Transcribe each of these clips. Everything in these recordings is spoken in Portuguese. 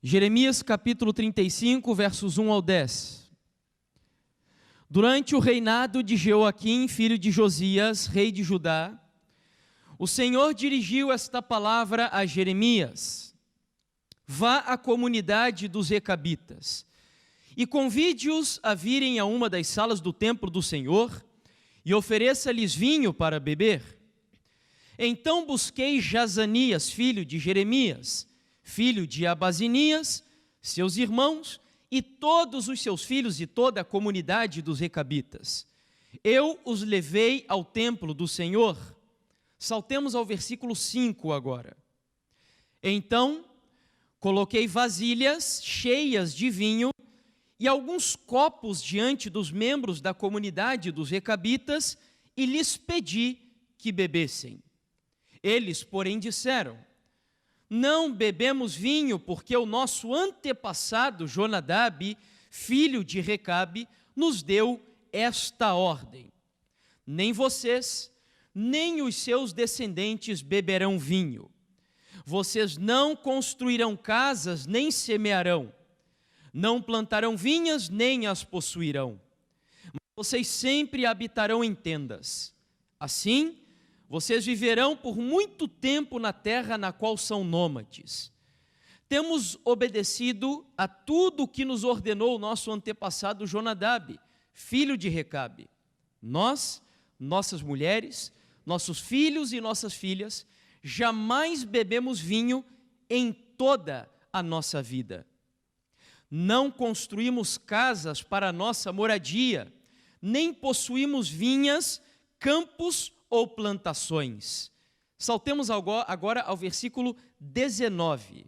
Jeremias capítulo 35, versos 1 ao 10. Durante o reinado de Jeoaquim, filho de Josias, rei de Judá, o Senhor dirigiu esta palavra a Jeremias: vá à comunidade dos recabitas e convide-os a virem a uma das salas do templo do Senhor e ofereça-lhes vinho para beber. Então busquei Jazanias, filho de Jeremias, filho de Abazinias, seus irmãos e todos os seus filhos e toda a comunidade dos recabitas. Eu os levei ao templo do Senhor. Saltemos ao versículo 5 agora. Então coloquei vasilhas cheias de vinho e alguns copos diante dos membros da comunidade dos recabitas e lhes pedi que bebessem. Eles, porém, disseram: não bebemos vinho, porque o nosso antepassado Jonadab, filho de Recabe, nos deu esta ordem: nem vocês, nem os seus descendentes beberão vinho. Vocês não construirão casas, nem semearão. Não plantarão vinhas, nem as possuirão. Mas vocês sempre habitarão em tendas. Assim, vocês viverão por muito tempo na terra na qual são nômades. Temos obedecido a tudo o que nos ordenou o nosso antepassado Jonadab, filho de Recabe. Nós, nossas mulheres, nossos filhos e nossas filhas, jamais bebemos vinho em toda a nossa vida. Não construímos casas para nossa moradia, nem possuímos vinhas, campos ou plantações. Saltemos agora ao versículo 19.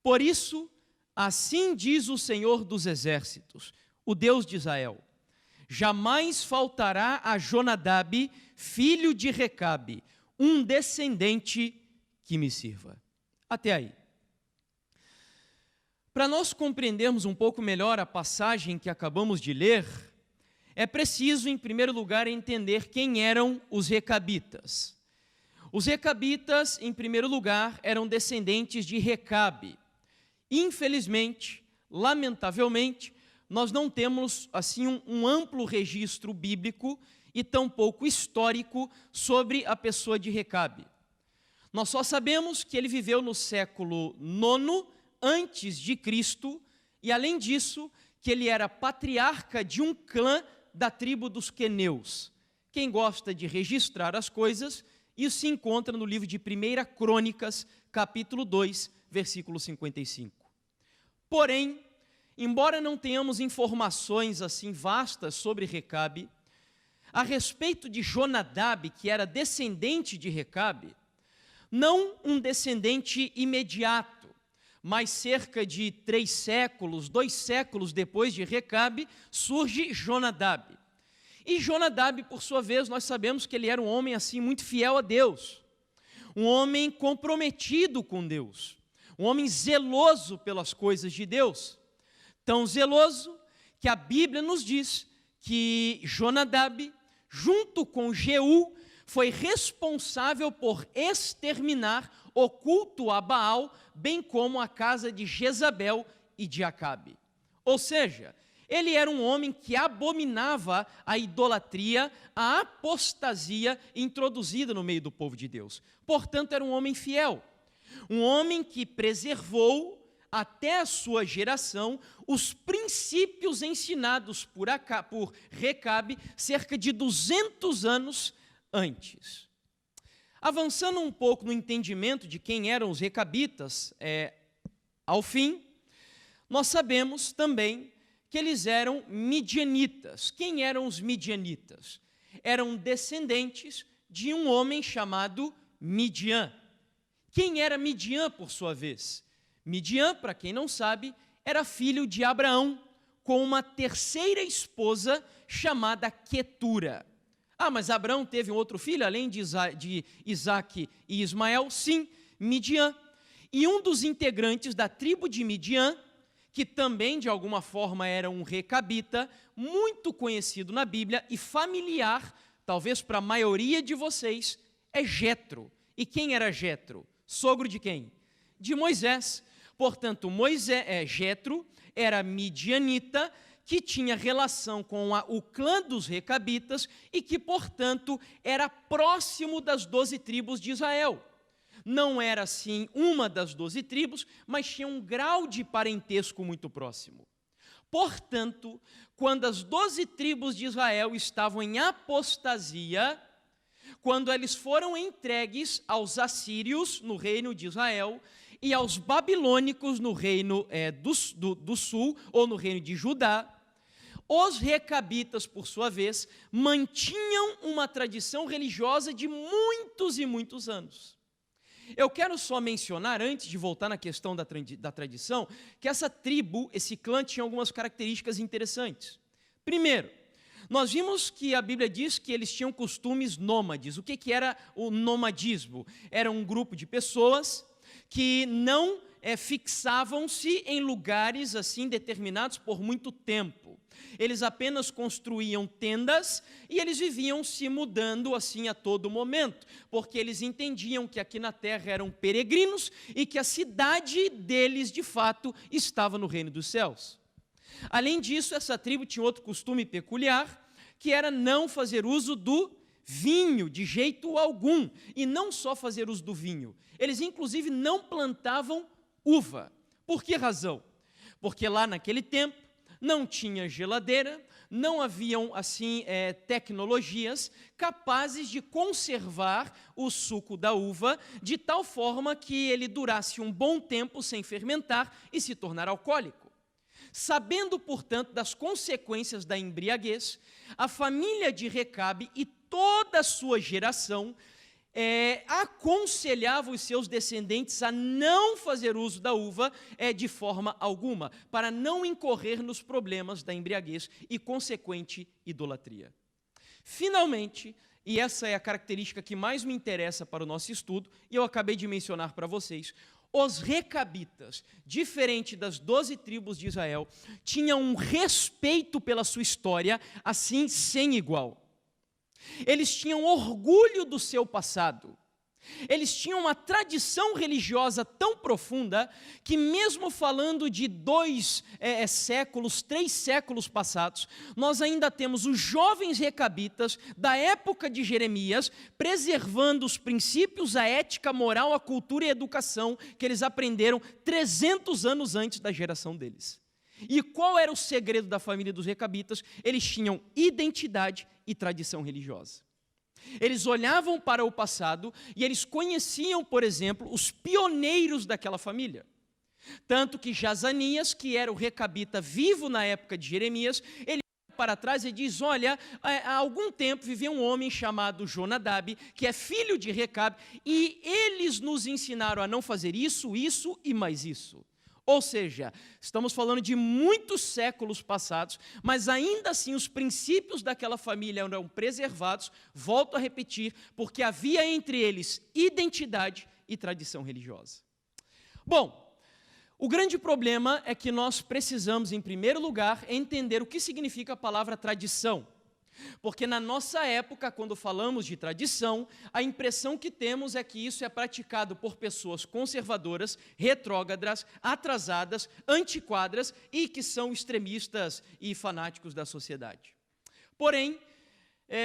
Por isso, assim diz o Senhor dos Exércitos, o Deus de Israel: jamais faltará a Jonadab, filho de Recabe, um descendente que me sirva. Até aí. Para nós compreendermos um pouco melhor a passagem que acabamos de ler, é preciso, em primeiro lugar, entender quem eram os recabitas. Os recabitas, em primeiro lugar, eram descendentes de Recabe. Infelizmente, lamentavelmente, nós não temos assim um amplo registro bíblico e tampouco histórico sobre a pessoa de Recabe. Nós só sabemos que ele viveu no século IX antes de Cristo e, além disso, que ele era patriarca de um clã da tribo dos queneus. Quem gosta de registrar as coisas, isso se encontra no livro de 1 Crônicas, capítulo 2, versículo 55. Porém, embora não tenhamos informações assim vastas sobre Recabe, a respeito de Jonadab, que era descendente de Recabe, não um descendente imediato, mas cerca de 3 séculos, 2 séculos depois de Recabe, surge Jonadab. E Jonadab, por sua vez, nós sabemos que ele era um homem assim muito fiel a Deus, um homem comprometido com Deus, um homem zeloso pelas coisas de Deus, tão zeloso que a Bíblia nos diz que Jonadab, junto com Jeú, foi responsável por exterminar o culto a Baal, bem como a casa de Jezabel e de Acabe. Ou seja, ele era um homem que abominava a idolatria, a apostasia introduzida no meio do povo de Deus. Portanto, era um homem fiel, um homem que preservou até a sua geração os princípios ensinados por Recabe cerca de 200 anos antes. Avançando um pouco no entendimento de quem eram os recabitas, ao fim, nós sabemos também que eles eram midianitas. Quem eram os midianitas? Eram descendentes de um homem chamado Midian. Quem era Midian, por sua vez? Midian, para quem não sabe, era filho de Abraão, com uma terceira esposa chamada Quetura. Ah, mas Abraão teve um outro filho, além de Isaque e Ismael? Sim, Midian. E um dos integrantes da tribo de Midian, que também de alguma forma era um recabita, muito conhecido na Bíblia e familiar, talvez para a maioria de vocês, é Jetro. E quem era Jetro? Sogro de quem? De Moisés. Portanto, Jetro era midianita, que tinha relação com o clã dos recabitas e que, portanto, era próximo das 12 tribos de Israel. Não era, assim, uma das 12 tribos, mas tinha um grau de parentesco muito próximo. Portanto, quando as 12 tribos de Israel estavam em apostasia, quando eles foram entregues aos assírios, no reino de Israel, e aos babilônicos, no reino do sul, ou no reino de Judá, os recabitas, por sua vez, mantinham uma tradição religiosa de muitos e muitos anos. Eu quero só mencionar, antes de voltar na questão da tradição, que essa tribo, esse clã, tinha algumas características interessantes. Primeiro, nós vimos que a Bíblia diz que eles tinham costumes nômades. O que era o nomadismo? Era um grupo de pessoas que não fixavam-se em lugares assim determinados por muito tempo. Eles apenas construíam tendas e eles viviam se mudando assim a todo momento, porque eles entendiam que aqui na terra eram peregrinos e que a cidade deles, de fato, estava no reino dos céus. Além disso, essa tribo tinha outro costume peculiar, que era não fazer uso do vinho de jeito algum. E não só fazer uso do vinho, eles inclusive não plantavam uva. Por que razão? Porque lá naquele tempo não tinha geladeira, não haviam assim tecnologias capazes de conservar o suco da uva de tal forma que ele durasse um bom tempo sem fermentar e se tornar alcoólico. Sabendo, portanto, das consequências da embriaguez, a família de Recabe e toda a sua geração aconselhava os seus descendentes a não fazer uso da uva de forma alguma, para não incorrer nos problemas da embriaguez e consequente idolatria. Finalmente, e essa é a característica que mais me interessa para o nosso estudo, e eu acabei de mencionar para vocês, os recabitas, diferente das 12 tribos de Israel, tinham um respeito pela sua história, assim, sem igual. Eles tinham orgulho do seu passado. Eles tinham uma tradição religiosa tão profunda que, mesmo falando de 2 séculos, 3 séculos passados, nós ainda temos os jovens recabitas da época de Jeremias preservando os princípios, a ética, a moral, a cultura e a educação que eles aprenderam 300 anos antes da geração deles. E qual era o segredo da família dos recabitas? Eles tinham identidade e tradição religiosa. Eles olhavam para o passado e eles conheciam, por exemplo, os pioneiros daquela família. Tanto que Jazanias, que era o recabita vivo na época de Jeremias, ele olha para trás e diz, olha, há algum tempo vivia um homem chamado Jonadab, que é filho de Recabe, e eles nos ensinaram a não fazer isso, isso e mais isso. Ou seja, estamos falando de muitos séculos passados, mas ainda assim os princípios daquela família eram preservados, volto a repetir, porque havia entre eles identidade e tradição religiosa. Bom, o grande problema é que nós precisamos, em primeiro lugar, entender o que significa a palavra tradição. Porque na nossa época, quando falamos de tradição, a impressão que temos é que isso é praticado por pessoas conservadoras, retrógradas, atrasadas, antiquadas e que são extremistas e fanáticos da sociedade. Porém,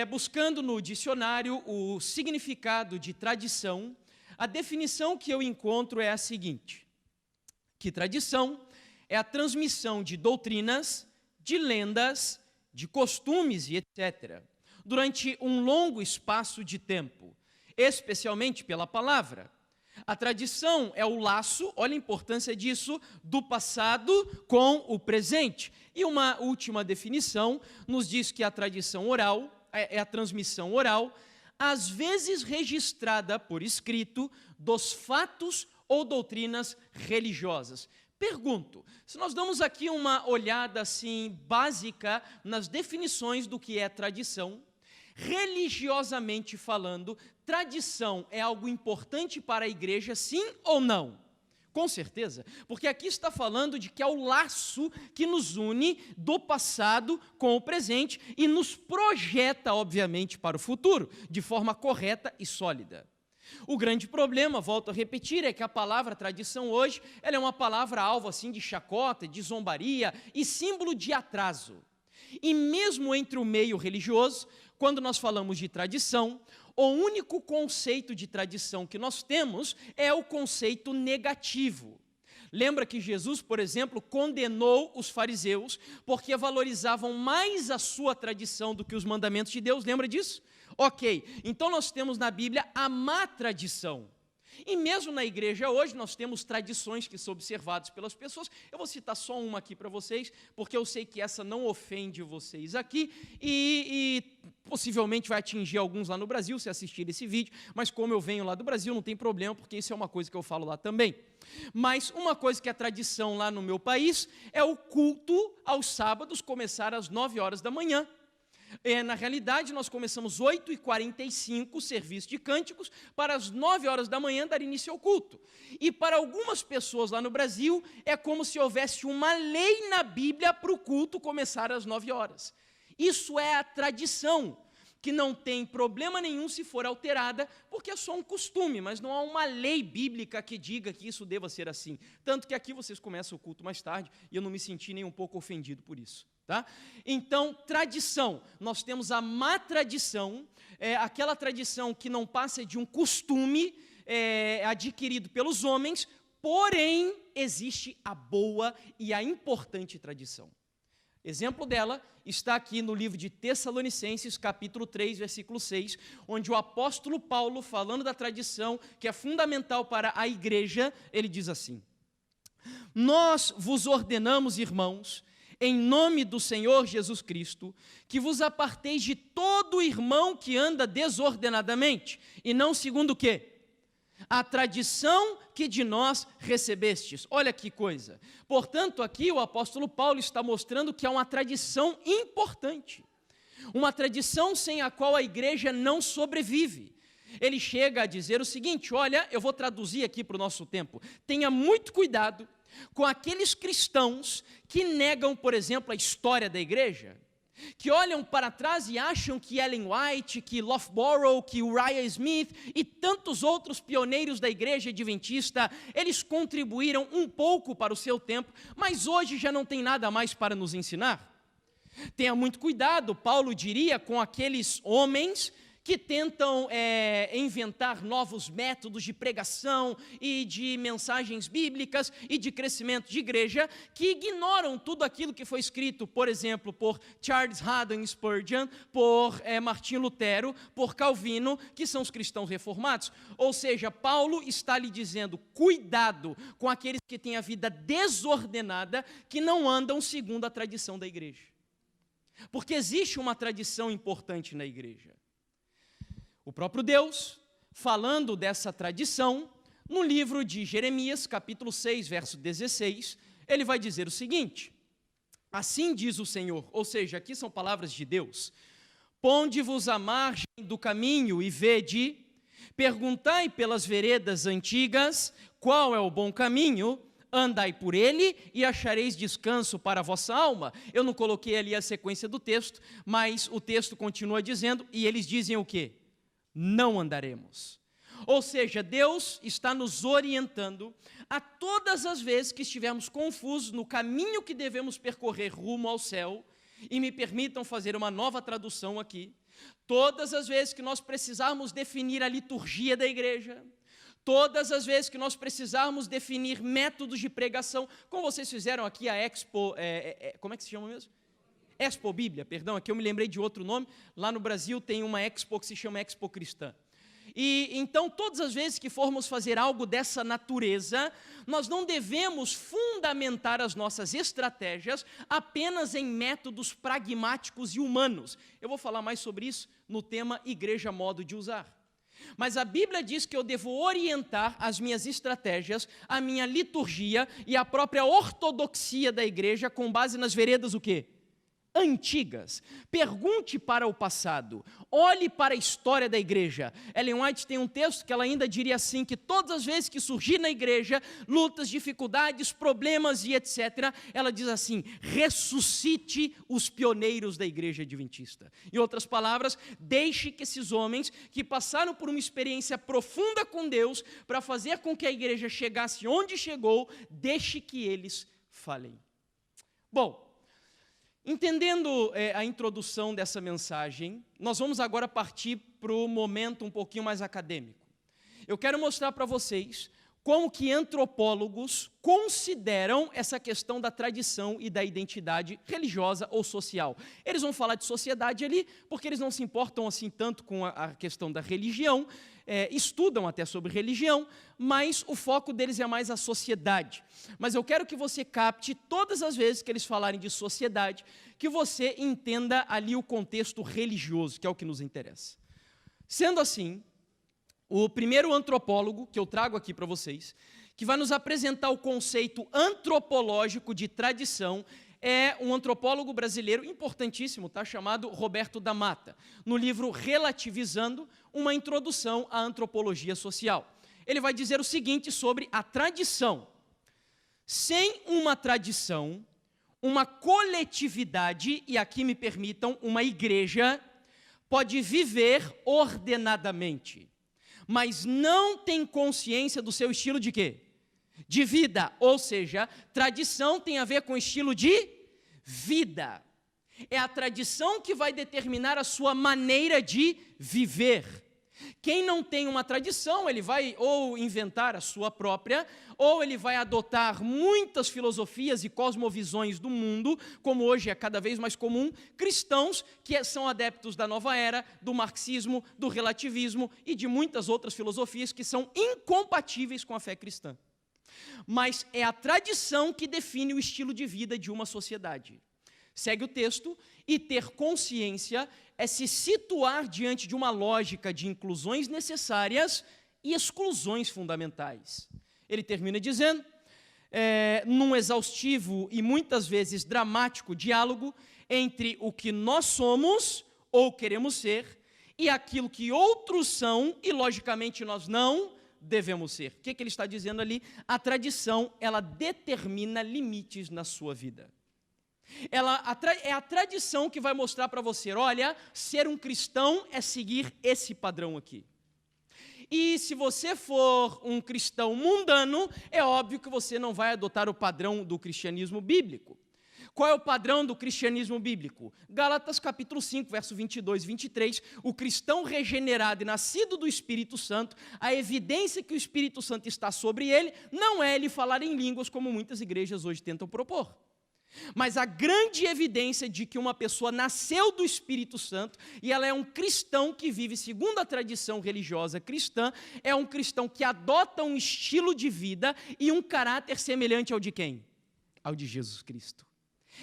buscando no dicionário o significado de tradição, a definição que eu encontro é a seguinte, que tradição é a transmissão de doutrinas, de lendas, de costumes e etc., durante um longo espaço de tempo, especialmente pela palavra. A tradição é o laço, olha a importância disso, do passado com o presente. E uma última definição nos diz que a tradição oral é a transmissão oral, às vezes registrada por escrito, dos fatos ou doutrinas religiosas. Pergunto, se nós damos aqui uma olhada assim básica nas definições do que é tradição, religiosamente falando, tradição é algo importante para a igreja, sim ou não? Com certeza, porque aqui está falando de que é o laço que nos une do passado com o presente e nos projeta, obviamente, para o futuro, de forma correta e sólida. O grande problema, volto a repetir, é que a palavra tradição hoje, ela é uma palavra alvo assim de chacota, de zombaria e símbolo de atraso. E mesmo entre o meio religioso, quando nós falamos de tradição, o único conceito de tradição que nós temos é o conceito negativo. Lembra que Jesus, por exemplo, condenou os fariseus porque valorizavam mais a sua tradição do que os mandamentos de Deus, lembra disso? Ok, então nós temos na Bíblia a má tradição. E mesmo na igreja hoje nós temos tradições que são observadas pelas pessoas. Eu vou citar só uma aqui para vocês, porque eu sei que essa não ofende vocês aqui e possivelmente vai atingir alguns lá no Brasil se assistir esse vídeo, mas como eu venho lá do Brasil não tem problema, porque isso é uma coisa que eu falo lá também. Mas uma coisa que é tradição lá no meu país é o culto aos sábados começar às 9 horas da manhã. Na realidade, nós começamos 8h45 o serviço de cânticos, para as 9 horas da manhã dar início ao culto. E para algumas pessoas lá no Brasil, é como se houvesse uma lei na Bíblia para o culto começar às 9 horas. Isso é a tradição, que não tem problema nenhum se for alterada, porque é só um costume, mas não há uma lei bíblica que diga que isso deva ser assim. Tanto que aqui vocês começam o culto mais tarde, e eu não me senti nem um pouco ofendido por isso. Tá? Então, tradição, nós temos a má tradição, aquela tradição que não passa de um costume adquirido pelos homens, porém, existe a boa e a importante tradição. Exemplo dela está aqui no livro de Tessalonicenses, capítulo 3, versículo 6, onde o apóstolo Paulo, falando da tradição, que é fundamental para a igreja, ele diz assim: nós vos ordenamos, irmãos, em nome do Senhor Jesus Cristo, que vos aparteis de todo irmão que anda desordenadamente, e não segundo o quê? A tradição que de nós recebestes. Olha que coisa. Portanto, aqui o apóstolo Paulo está mostrando que é uma tradição importante, uma tradição sem a qual a igreja não sobrevive. Ele chega a dizer o seguinte, olha, eu vou traduzir aqui para o nosso tempo, tenha muito cuidado com aqueles cristãos que negam, por exemplo, a história da igreja, que olham para trás e acham que Ellen White, que Loughborough, que Uriah Smith e tantos outros pioneiros da igreja adventista, eles contribuíram um pouco para o seu tempo, mas hoje já não tem nada mais para nos ensinar. Tenha muito cuidado, Paulo diria, com aqueles homens que tentam inventar novos métodos de pregação e de mensagens bíblicas e de crescimento de igreja, que ignoram tudo aquilo que foi escrito, por exemplo, por Charles Haddon Spurgeon, por Martinho Lutero, por Calvino, que são os cristãos reformados. Ou seja, Paulo está lhe dizendo, cuidado com aqueles que têm a vida desordenada, que não andam segundo a tradição da igreja. Porque existe uma tradição importante na igreja. O próprio Deus, falando dessa tradição, no livro de Jeremias, capítulo 6, verso 16, ele vai dizer o seguinte: assim diz o Senhor, ou seja, aqui são palavras de Deus, ponde-vos à margem do caminho e vede, perguntai pelas veredas antigas, qual é o bom caminho, andai por ele e achareis descanso para a vossa alma. Eu não coloquei ali a sequência do texto, mas o texto continua dizendo, e eles dizem o quê? Não andaremos. Ou seja, Deus está nos orientando a todas as vezes que estivermos confusos no caminho que devemos percorrer rumo ao céu, e me permitam fazer uma nova tradução aqui, todas as vezes que nós precisarmos definir a liturgia da igreja, todas as vezes que nós precisarmos definir métodos de pregação, como vocês fizeram aqui a Expo, como é que se chama mesmo? Expo Bíblia, perdão, aqui eu me lembrei de outro nome, lá no Brasil tem uma Expo que se chama Expo Cristã. E então, todas as vezes que formos fazer algo dessa natureza, nós não devemos fundamentar as nossas estratégias apenas em métodos pragmáticos e humanos. Eu vou falar mais sobre isso no tema Igreja Modo de Usar. Mas a Bíblia diz que eu devo orientar as minhas estratégias, a minha liturgia e a própria ortodoxia da igreja com base nas veredas o quê? antigas. Pergunte para o passado, olhe para a história da igreja. Ellen White tem um texto que ela ainda diria assim, que todas as vezes que surgir na igreja, lutas, dificuldades, problemas e etc., ela diz assim, ressuscite os pioneiros da igreja adventista. Em outras palavras, deixe que esses homens que passaram por uma experiência profunda com Deus, para fazer com que a igreja chegasse onde chegou, deixe que eles falem. Bom, entendendo a introdução dessa mensagem, nós vamos agora partir para o momento um pouquinho mais acadêmico. Eu quero mostrar para vocês como que antropólogos consideram essa questão da tradição e da identidade religiosa ou social. Eles vão falar de sociedade ali, porque eles não se importam assim tanto com a questão da religião, estudam até sobre religião, mas o foco deles é mais a sociedade. Mas eu quero que você capte, todas as vezes que eles falarem de sociedade, que você entenda ali o contexto religioso, que é o que nos interessa. Sendo assim, o primeiro antropólogo que eu trago aqui para vocês, que vai nos apresentar o conceito antropológico de tradição, é um antropólogo brasileiro importantíssimo, tá? Chamado Roberto da Mata, no livro Relativizando, uma introdução à antropologia social. Ele vai dizer o seguinte sobre a tradição. Sem uma tradição, uma coletividade, e aqui me permitam, uma igreja, pode viver ordenadamente, mas não tem consciência do seu estilo de quê? De vida, ou seja, tradição tem a ver com estilo de vida. É a tradição que vai determinar a sua maneira de viver. Quem não tem uma tradição, ele vai ou inventar a sua própria, ou ele vai adotar muitas filosofias e cosmovisões do mundo, como hoje é cada vez mais comum, cristãos que são adeptos da nova era, do marxismo, do relativismo e de muitas outras filosofias que são incompatíveis com a fé cristã. Mas é a tradição que define o estilo de vida de uma sociedade. Segue o texto, e ter consciência é se situar diante de uma lógica de inclusões necessárias e exclusões fundamentais. Ele termina dizendo, num exaustivo e muitas vezes dramático diálogo entre o que nós somos ou queremos ser e aquilo que outros são e logicamente nós não devemos ser. O que ele está dizendo ali? A tradição, ela determina limites na sua vida. É a tradição que vai mostrar para você, olha, ser um cristão é seguir esse padrão aqui. E se você for um cristão mundano, é óbvio que você não vai adotar o padrão do cristianismo bíblico. Qual é o padrão do cristianismo bíblico? Gálatas capítulo 5, verso 22 e 23, o cristão regenerado e nascido do Espírito Santo, a evidência que o Espírito Santo está sobre ele, não é ele falar em línguas como muitas igrejas hoje tentam propor. Mas a grande evidência de que uma pessoa nasceu do Espírito Santo e ela é um cristão que vive segundo a tradição religiosa cristã, é um cristão que adota um estilo de vida e um caráter semelhante ao de quem? Ao de Jesus Cristo.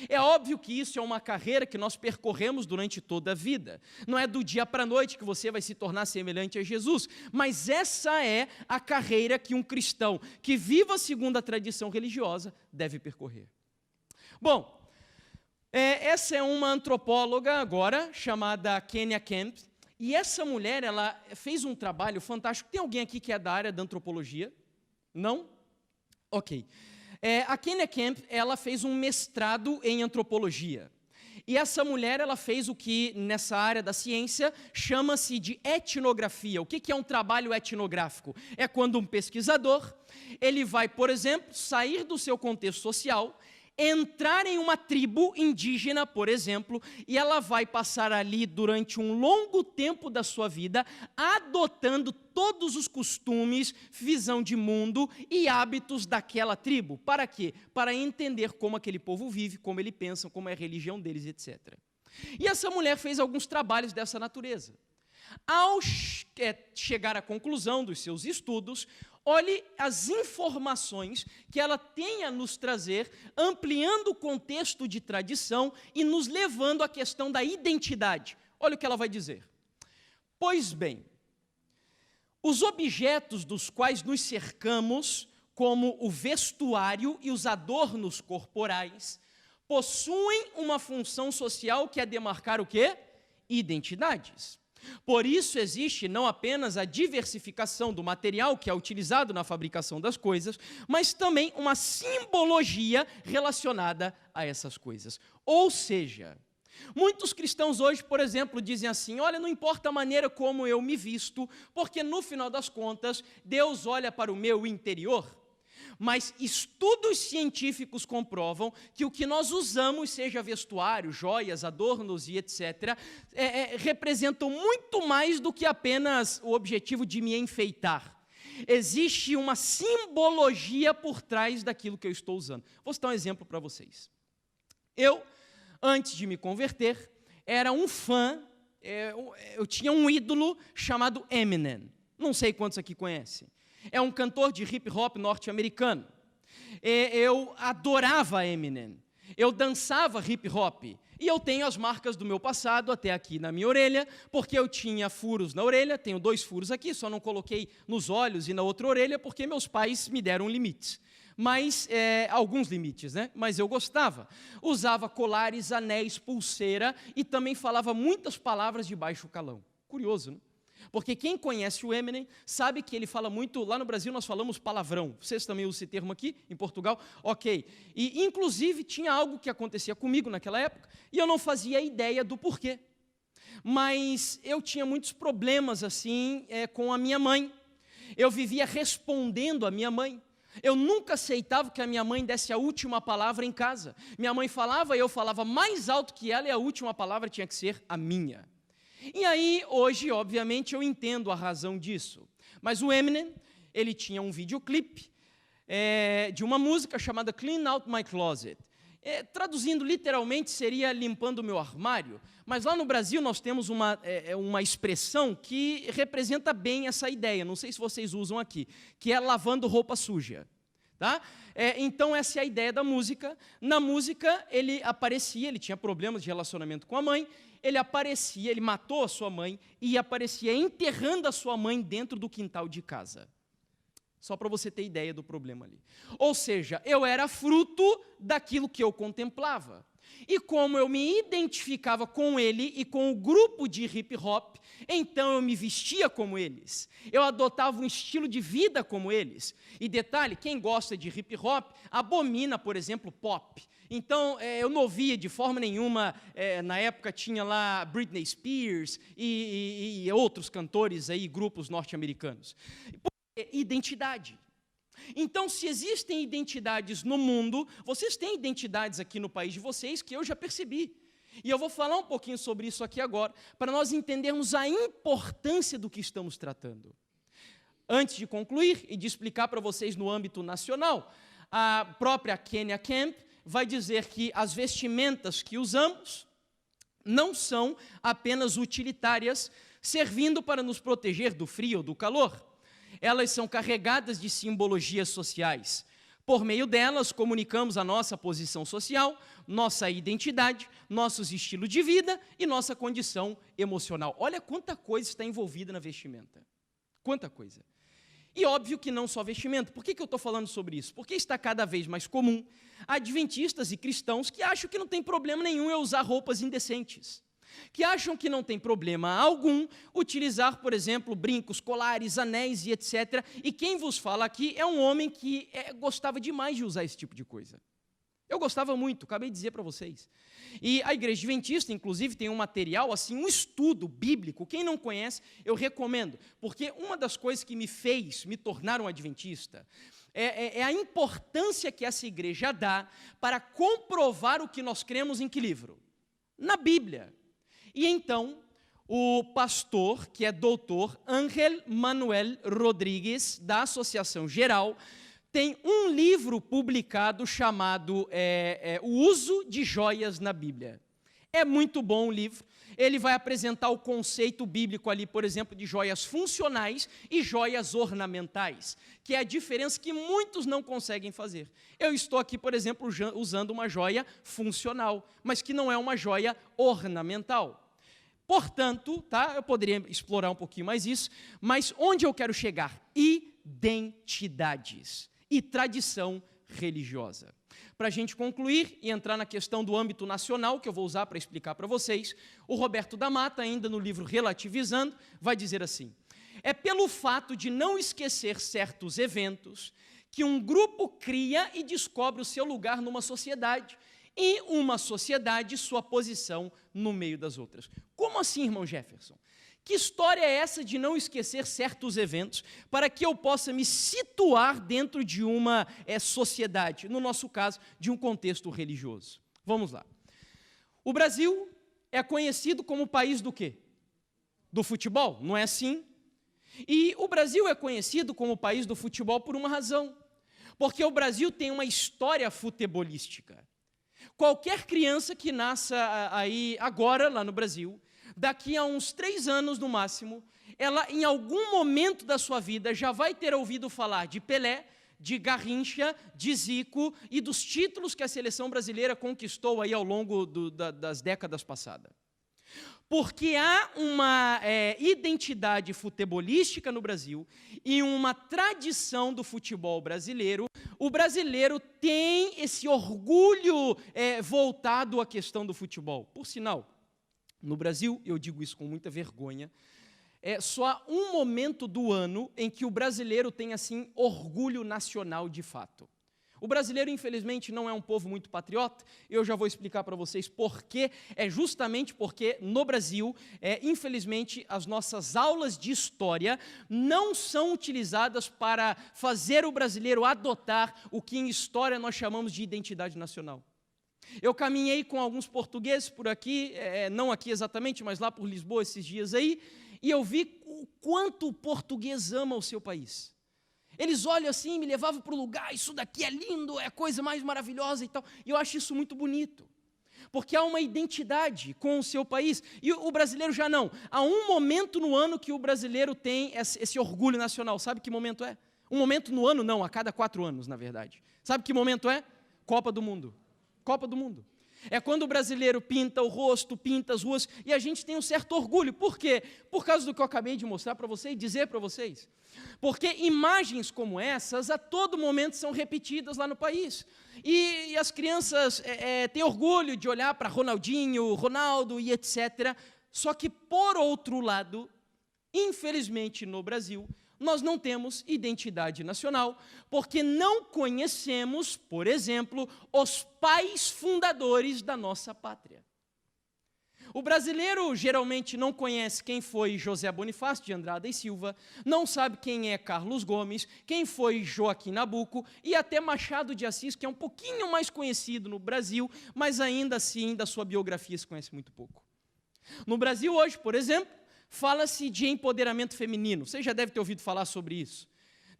É óbvio que isso é uma carreira que nós percorremos durante toda a vida. Não é do dia para a noite que você vai se tornar semelhante a Jesus, mas essa é a carreira que um cristão que viva segundo a tradição religiosa deve percorrer. Bom, essa é uma antropóloga agora, chamada Kenya Camp, e essa mulher, ela fez um trabalho fantástico. Tem alguém aqui que é da área da antropologia? Não? Ok. A Kenya Camp, ela fez um mestrado em antropologia. E essa mulher, ela fez o que, nessa área da ciência, chama-se de etnografia. O que é um trabalho etnográfico? É quando um pesquisador, ele vai, por exemplo, sair do seu contexto social, entrar em uma tribo indígena, por exemplo, e ela vai passar ali durante um longo tempo da sua vida, adotando todos os costumes, visão de mundo e hábitos daquela tribo. Para quê? Para entender como aquele povo vive, como ele pensa, como é a religião deles, etc. E essa mulher fez alguns trabalhos dessa natureza. Ao chegar à conclusão dos seus estudos, olhe as informações que ela tem a nos trazer, ampliando o contexto de tradição e nos levando à questão da identidade. Olha o que ela vai dizer. Pois bem, os objetos dos quais nos cercamos, como o vestuário e os adornos corporais, possuem uma função social que é demarcar o quê? Identidades. Por isso existe não apenas a diversificação do material que é utilizado na fabricação das coisas, mas também uma simbologia relacionada a essas coisas. Ou seja, muitos cristãos hoje, por exemplo, dizem assim: olha, não importa a maneira como eu me visto, porque no final das contas, Deus olha para o meu interior. Mas estudos científicos comprovam que o que nós usamos, seja vestuário, joias, adornos e etc., representam muito mais do que apenas o objetivo de me enfeitar. Existe uma simbologia por trás daquilo que eu estou usando. Vou citar um exemplo para vocês. Eu, antes de me converter, era um fã, eu tinha um ídolo chamado Eminem. Não sei quantos aqui conhecem. É um cantor de hip hop norte-americano. Eu adorava Eminem. Eu dançava hip hop. E eu tenho as marcas do meu passado até aqui na minha orelha, porque eu tinha furos na orelha, tenho 2 furos aqui, só não coloquei nos olhos e na outra orelha, porque meus pais me deram limites. Mas, alguns limites, né? Mas eu gostava. Usava colares, anéis, pulseira e também falava muitas palavras de baixo calão. Curioso, né? Porque quem conhece o Eminem sabe que ele fala muito, lá no Brasil nós falamos palavrão, vocês também usam esse termo aqui, em Portugal, ok. E inclusive tinha algo que acontecia comigo naquela época, e eu não fazia ideia do porquê. Mas eu tinha muitos problemas assim com a minha mãe, eu vivia respondendo à minha mãe. Eu nunca aceitava que a minha mãe desse a última palavra em casa. Minha mãe falava e eu falava mais alto que ela, e a última palavra tinha que ser a minha. E aí, hoje, obviamente, eu entendo a razão disso. Mas o Eminem, ele tinha um videoclipe de uma música chamada Clean Out My Closet. Traduzindo literalmente, seria limpando o meu armário. Mas lá no Brasil nós temos uma expressão que representa bem essa ideia. Não sei se vocês usam aqui, que é lavando roupa suja. Tá? Então essa é a ideia da música. Na música ele aparecia, ele tinha problemas de relacionamento com a mãe, ele aparecia, ele matou a sua mãe e aparecia enterrando a sua mãe dentro do quintal de casa. Só para você ter ideia do problema ali. Ou seja, eu era fruto daquilo que eu contemplava. E como eu me identificava com ele e com o grupo de hip hop, então eu me vestia como eles. Eu adotava um estilo de vida como eles. E detalhe, quem gosta de hip hop abomina, por exemplo, pop. Então, eu não ouvia de forma nenhuma, na época tinha lá Britney Spears e outros cantores aí, grupos norte-americanos. Identidade. Então, se existem identidades no mundo, vocês têm identidades aqui no país de vocês que eu já percebi. E eu vou falar um pouquinho sobre isso aqui agora, para nós entendermos a importância do que estamos tratando. Antes de concluir e de explicar para vocês no âmbito nacional, a própria Kenya Camp vai dizer que as vestimentas que usamos não são apenas utilitárias, servindo para nos proteger do frio ou do calor. Elas são carregadas de simbologias sociais. Por meio delas, comunicamos a nossa posição social, nossa identidade, nossos estilos de vida e nossa condição emocional. Olha quanta coisa está envolvida na vestimenta. Quanta coisa. E óbvio que não só vestimenta. Por que eu estou falando sobre isso? Porque está cada vez mais comum adventistas e cristãos que acham que não tem problema nenhum em usar roupas indecentes. Que acham que não tem problema algum utilizar, por exemplo, brincos, colares, anéis e etc. E quem vos fala aqui é um homem que gostava demais de usar esse tipo de coisa. Eu gostava muito, acabei de dizer para vocês. E a Igreja Adventista, inclusive, tem um material, assim, um estudo bíblico. Quem não conhece, eu recomendo. Porque uma das coisas que me fez me tornar um adventista é a importância que essa igreja dá para comprovar o que nós cremos em que livro? Na Bíblia. E então, o pastor, que é doutor Ángel Manuel Rodrigues, da Associação Geral, tem um livro publicado chamado O Uso de Joias na Bíblia. É muito bom o livro. Ele vai apresentar o conceito bíblico ali, por exemplo, de joias funcionais e joias ornamentais, que é a diferença que muitos não conseguem fazer. Eu estou aqui, por exemplo, usando uma joia funcional, mas que não é uma joia ornamental. Portanto, tá, eu poderia explorar um pouquinho mais isso, mas onde eu quero chegar? Identidades e tradição religiosa. Para a gente concluir e entrar na questão do âmbito nacional, que eu vou usar para explicar para vocês, o Roberto da Mata, ainda no livro Relativizando, vai dizer assim: é pelo fato de não esquecer certos eventos que um grupo cria e descobre o seu lugar numa sociedade, e uma sociedade sua posição no meio das outras. Como assim, irmão Jefferson? Que história é essa de não esquecer certos eventos para que eu possa me situar dentro de uma sociedade, no nosso caso, de um contexto religioso? Vamos lá. O Brasil é conhecido como o país do quê? Do futebol, não é assim? E o Brasil é conhecido como o país do futebol por uma razão, porque o Brasil tem uma história futebolística. Qualquer criança que nasça aí agora, lá no Brasil, daqui a uns 3 anos no máximo, ela em algum momento da sua vida já vai ter ouvido falar de Pelé, de Garrincha, de Zico e dos títulos que a seleção brasileira conquistou aí ao longo das décadas passadas. Porque há uma identidade futebolística no Brasil e uma tradição do futebol brasileiro. O brasileiro tem esse orgulho voltado à questão do futebol. Por sinal, no Brasil, eu digo isso com muita vergonha, só há um momento do ano em que o brasileiro tem, assim, orgulho nacional de fato. O brasileiro, infelizmente, não é um povo muito patriota. Eu já vou explicar para vocês por quê. É justamente porque, no Brasil, infelizmente, as nossas aulas de história não são utilizadas para fazer o brasileiro adotar o que em história nós chamamos de identidade nacional. Eu caminhei com alguns portugueses por aqui, não aqui exatamente, mas lá por Lisboa esses dias aí, e eu vi o quanto o português ama o seu país. Eles olham assim, me levavam para o lugar, isso daqui é lindo, é a coisa mais maravilhosa e tal. E eu acho isso muito bonito, porque há uma identidade com o seu país. E o brasileiro já não. Há um momento no ano que o brasileiro tem esse orgulho nacional. Sabe que momento é? Um momento no ano não, a cada 4 anos, na verdade. Sabe que momento é? Copa do Mundo. Copa do Mundo. É quando o brasileiro pinta o rosto, pinta as ruas, e a gente tem um certo orgulho. Por quê? Por causa do que eu acabei de mostrar para vocês e dizer para vocês. Porque imagens como essas, a todo momento, são repetidas lá no país. E as crianças têm orgulho de olhar para Ronaldinho, Ronaldo e etc. Só que, por outro lado, infelizmente no Brasil, nós não temos identidade nacional, porque não conhecemos, por exemplo, os pais fundadores da nossa pátria. O brasileiro geralmente não conhece quem foi José Bonifácio de Andrada e Silva, não sabe quem é Carlos Gomes, quem foi Joaquim Nabuco e até Machado de Assis, que é um pouquinho mais conhecido no Brasil, mas ainda assim da sua biografia se conhece muito pouco. No Brasil hoje, por exemplo, fala-se de empoderamento feminino. Você já deve ter ouvido falar sobre isso.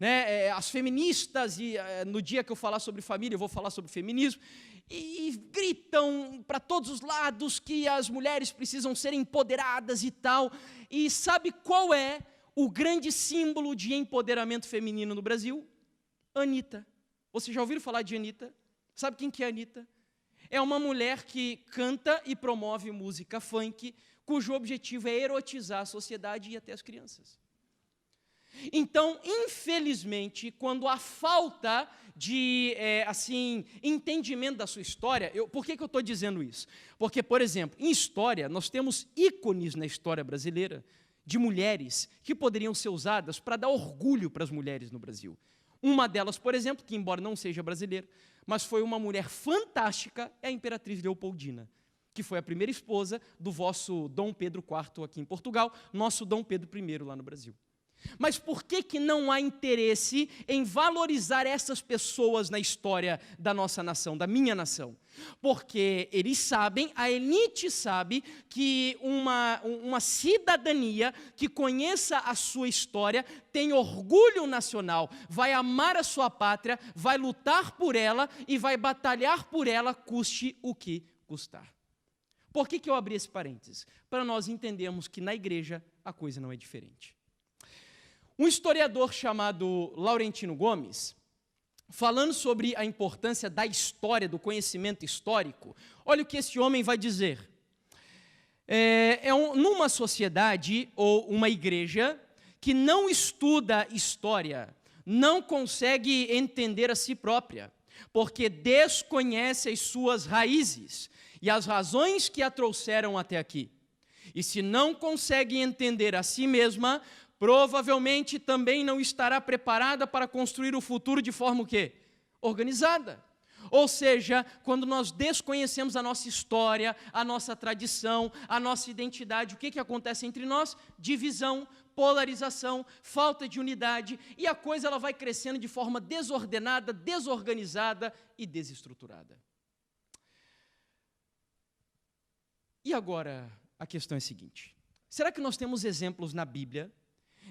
Né? As feministas, e no dia que eu falar sobre família, eu vou falar sobre feminismo, e gritam para todos os lados que as mulheres precisam ser empoderadas e tal. E sabe qual é o grande símbolo de empoderamento feminino no Brasil? Anitta. Vocês já ouviram falar de Anitta? Sabe quem que é a Anitta? É uma mulher que canta e promove música funk, cujo objetivo é erotizar a sociedade e até as crianças. Então, infelizmente, quando há falta de entendimento da sua história, por que eu estou dizendo isso? Porque, por exemplo, em história, nós temos ícones na história brasileira de mulheres que poderiam ser usadas para dar orgulho para as mulheres no Brasil. Uma delas, por exemplo, que embora não seja brasileira, mas foi uma mulher fantástica, é a Imperatriz Leopoldina, que foi a primeira esposa do vosso Dom Pedro IV aqui em Portugal, nosso Dom Pedro I lá no Brasil. Mas por que não há interesse em valorizar essas pessoas na história da nossa nação, da minha nação? Porque eles sabem, a elite sabe, que uma cidadania que conheça a sua história, tem orgulho nacional, vai amar a sua pátria, vai lutar por ela e vai batalhar por ela, custe o que custar. Por que eu abri esse parênteses? Para nós entendermos que na igreja a coisa não é diferente. Um historiador chamado Laurentino Gomes, falando sobre a importância da história, do conhecimento histórico, olha o que esse homem vai dizer. Numa sociedade ou uma igreja que não estuda história, não consegue entender a si própria. porque desconhece as suas raízes e as razões que a trouxeram até aqui. E se não consegue entender a si mesma, provavelmente também não estará preparada para construir o futuro de forma o quê? Organizada. Ou seja, quando nós desconhecemos a nossa história, a nossa tradição, a nossa identidade, o que acontece entre nós? Divisão, polarização, falta de unidade, e a coisa ela vai crescendo de forma desordenada, desorganizada e desestruturada. E agora, a questão é a seguinte: será que nós temos exemplos na Bíblia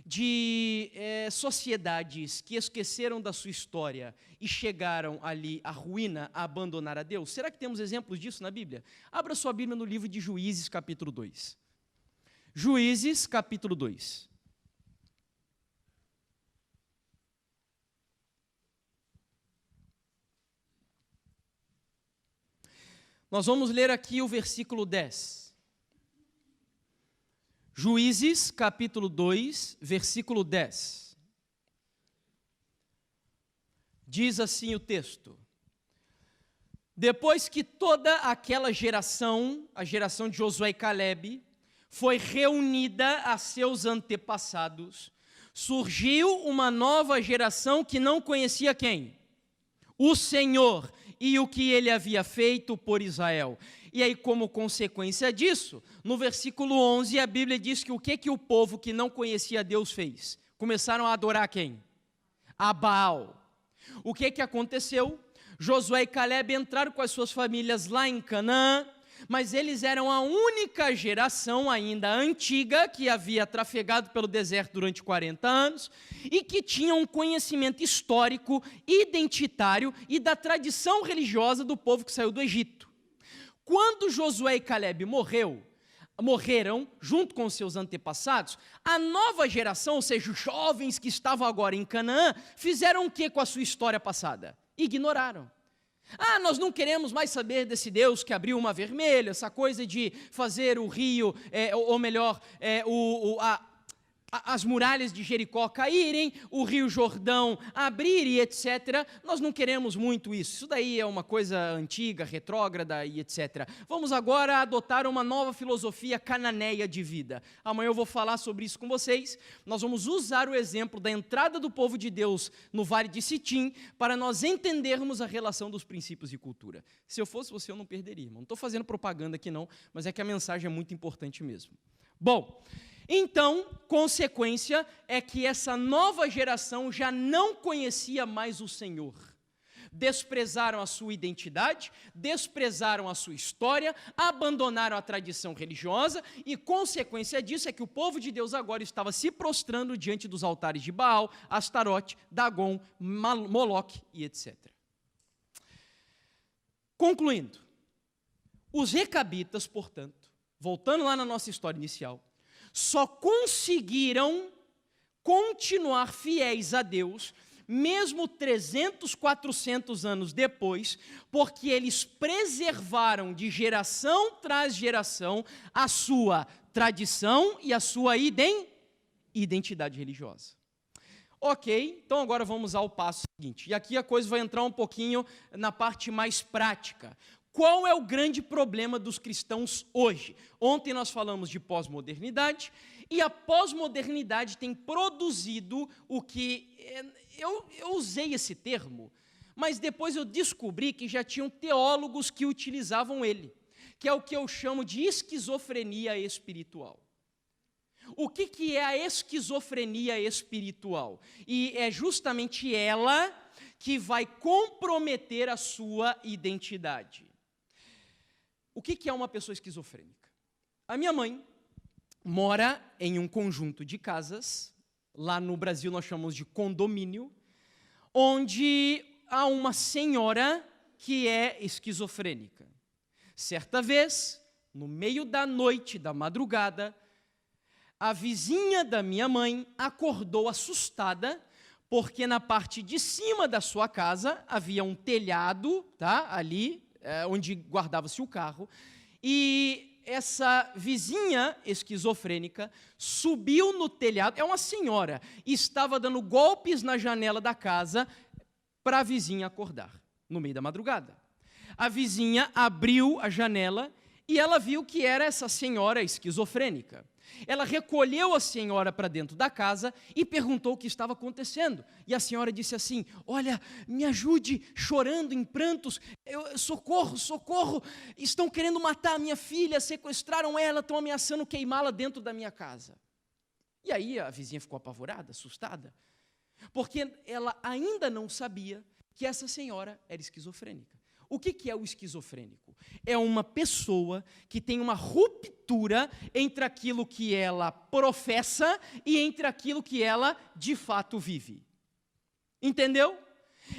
de sociedades que esqueceram da sua história e chegaram ali à ruína, a abandonar a Deus? Será que temos exemplos disso na Bíblia? Abra sua Bíblia no livro de Juízes, capítulo 2. Juízes, capítulo 2. Nós vamos ler aqui o versículo 10. Juízes, capítulo 2, versículo 10. Diz assim o texto: depois que toda aquela geração, a geração de Josué e Calebe, foi reunida a seus antepassados, surgiu uma nova geração que não conhecia quem? O Senhor e o que ele havia feito por Israel. E aí, como consequência disso, no versículo 11, a Bíblia diz que o que o povo que não conhecia Deus fez? Começaram a adorar quem? A Baal. O que aconteceu? Josué e Calebe entraram com as suas famílias lá em Canaã, mas eles eram a única geração ainda antiga que havia trafegado pelo deserto durante 40 anos e que tinha um conhecimento histórico, identitário e da tradição religiosa do povo que saiu do Egito. Quando Josué e Calebe morreram, junto com seus antepassados, a nova geração, ou seja, os jovens que estavam agora em Canaã, fizeram o que com a sua história passada? Ignoraram. Nós não queremos mais saber desse Deus que abriu o Mar Vermelho, essa coisa de fazer o rio, ou melhor, as muralhas de Jericó caírem, o rio Jordão abrir e etc. Nós não queremos muito isso. Isso daí é uma coisa antiga, retrógrada e etc. Vamos agora adotar uma nova filosofia cananeia de vida. Amanhã eu vou falar sobre isso com vocês. Nós vamos usar o exemplo da entrada do povo de Deus no Vale de Sitim para nós entendermos a relação dos princípios e cultura. Se eu fosse você, eu não perderia, irmão. Não estou fazendo propaganda aqui não, mas é que a mensagem é muito importante mesmo. Bom, então, consequência é que essa nova geração já não conhecia mais o Senhor. Desprezaram a sua identidade, desprezaram a sua história, abandonaram a tradição religiosa e consequência disso é que o povo de Deus agora estava se prostrando diante dos altares de Baal, Astarote, Dagon, Moloque e etc. Concluindo, os recabitas, portanto, voltando lá na nossa história inicial, só conseguiram continuar fiéis a Deus, mesmo 300, 400 anos depois, porque eles preservaram de geração tras geração a sua tradição e a sua identidade religiosa. Ok, então agora vamos ao passo seguinte. E aqui a coisa vai entrar um pouquinho na parte mais prática. Qual é o grande problema dos cristãos hoje? Ontem nós falamos de pós-modernidade, e a pós-modernidade tem produzido o que... Eu usei esse termo, mas depois eu descobri que já tinham teólogos que utilizavam ele, que é o que eu chamo de esquizofrenia espiritual. O que é a esquizofrenia espiritual? E é justamente ela que vai comprometer a sua identidade. O que é uma pessoa esquizofrênica? A minha mãe mora em um conjunto de casas, lá no Brasil nós chamamos de condomínio, onde há uma senhora que é esquizofrênica. Certa vez, no meio da noite, da madrugada, a vizinha da minha mãe acordou assustada, porque na parte de cima da sua casa havia um telhado, tá, ali, onde guardava-se o carro, e essa vizinha esquizofrênica subiu no telhado, é uma senhora, e estava dando golpes na janela da casa para a vizinha acordar. no meio da madrugada. A vizinha abriu a janela e ela viu que era essa senhora esquizofrênica. Ela recolheu a senhora para dentro da casa e perguntou o que estava acontecendo. E a senhora disse assim: olha, me ajude, chorando em prantos, socorro, socorro, estão querendo matar a minha filha, sequestraram ela, estão ameaçando queimá-la dentro da minha casa. E aí a vizinha ficou apavorada, assustada, porque ela ainda não sabia que essa senhora era esquizofrênica. O que é o esquizofrênico? É uma pessoa que tem uma ruptura entre aquilo que ela professa e entre aquilo que ela de fato vive. Entendeu?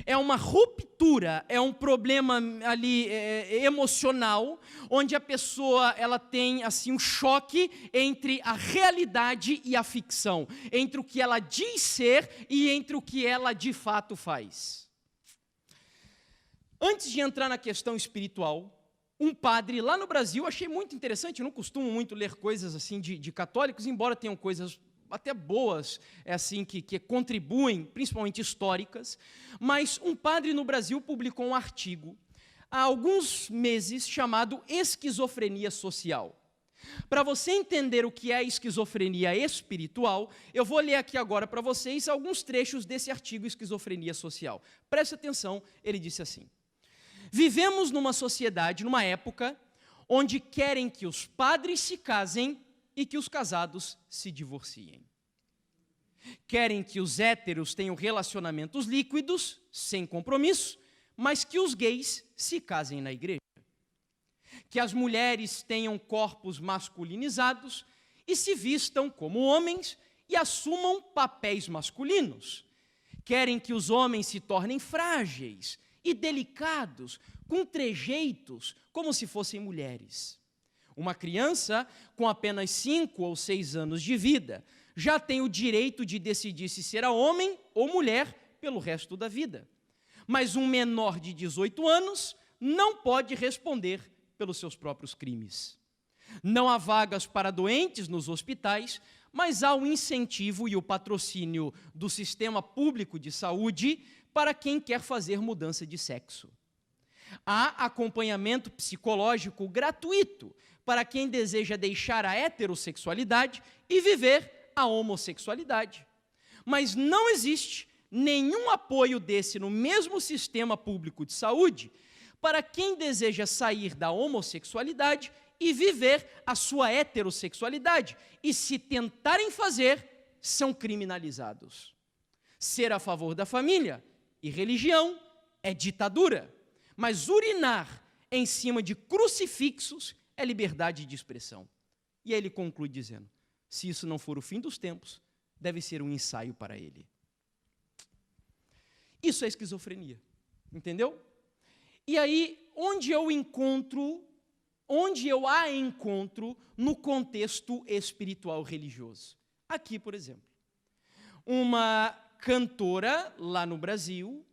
É uma ruptura, é um problema ali emocional, onde a pessoa ela tem assim um choque entre a realidade e a ficção, entre o que ela diz ser e entre o que ela de fato faz. Antes de entrar na questão espiritual, um padre lá no Brasil, achei muito interessante, eu não costumo muito ler coisas assim de católicos, embora tenham coisas até boas, assim, que contribuem, principalmente históricas, mas um padre no Brasil publicou um artigo há alguns meses chamado Esquizofrenia Social. Para você entender o que é esquizofrenia espiritual, eu vou ler aqui agora para vocês alguns trechos desse artigo Esquizofrenia Social. Preste atenção, ele disse assim: vivemos numa sociedade, numa época, onde querem que os padres se casem e que os casados se divorciem. Querem que os héteros tenham relacionamentos líquidos, sem compromisso, mas que os gays se casem na igreja. Que as mulheres tenham corpos masculinizados e se vistam como homens e assumam papéis masculinos. Querem que os homens se tornem frágeis e delicados, com trejeitos, como se fossem mulheres. Uma criança com apenas 5 ou 6 anos de vida já tem o direito de decidir se será homem ou mulher pelo resto da vida. Mas um menor de 18 anos não pode responder pelos seus próprios crimes. Não há vagas para doentes nos hospitais, mas há o incentivo e o patrocínio do sistema público de saúde para quem quer fazer mudança de sexo. Há acompanhamento psicológico gratuito para quem deseja deixar a heterossexualidade e viver a homossexualidade. Mas não existe nenhum apoio desse no mesmo sistema público de saúde para quem deseja sair da homossexualidade e viver a sua heterossexualidade. E se tentarem fazer, são criminalizados. Ser a favor da família e religião é ditadura, mas urinar em cima de crucifixos é liberdade de expressão. E aí ele conclui dizendo: se isso não for o fim dos tempos, deve ser um ensaio para ele. Isso é esquizofrenia, entendeu? E aí, onde eu a encontro no contexto espiritual religioso? Aqui, por exemplo, uma cantora lá no Brasil,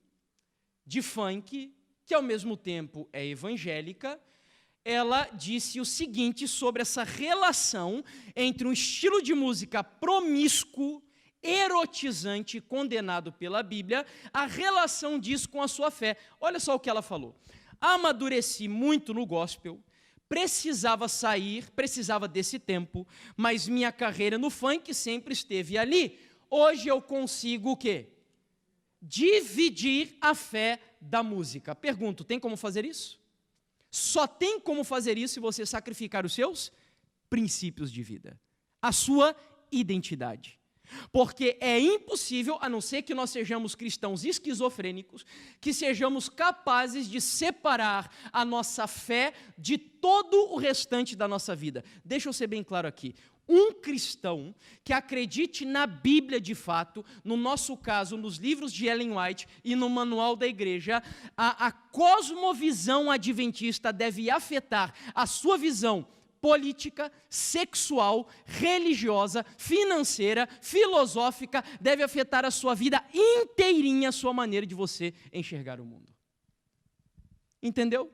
de funk, que ao mesmo tempo é evangélica, ela disse o seguinte sobre essa relação entre um estilo de música promíscuo, erotizante, condenado pela Bíblia, a relação disso com a sua fé. Olha só o que ela falou: amadureci muito no gospel, precisava desse tempo, mas minha carreira no funk sempre esteve ali. Hoje eu consigo o quê? Dividir a fé da música. Pergunto, tem como fazer isso? Só tem como fazer isso se você sacrificar os seus princípios de vida, a sua identidade. Porque é impossível, a não ser que nós sejamos cristãos esquizofrênicos, que sejamos capazes de separar a nossa fé de todo o restante da nossa vida. Deixa eu ser bem claro aqui. Um cristão que acredite na Bíblia de fato, no nosso caso, nos livros de Ellen White e no manual da igreja, a cosmovisão adventista deve afetar a sua visão política, sexual, religiosa, financeira, filosófica, deve afetar a sua vida inteirinha, a sua maneira de você enxergar o mundo. Entendeu?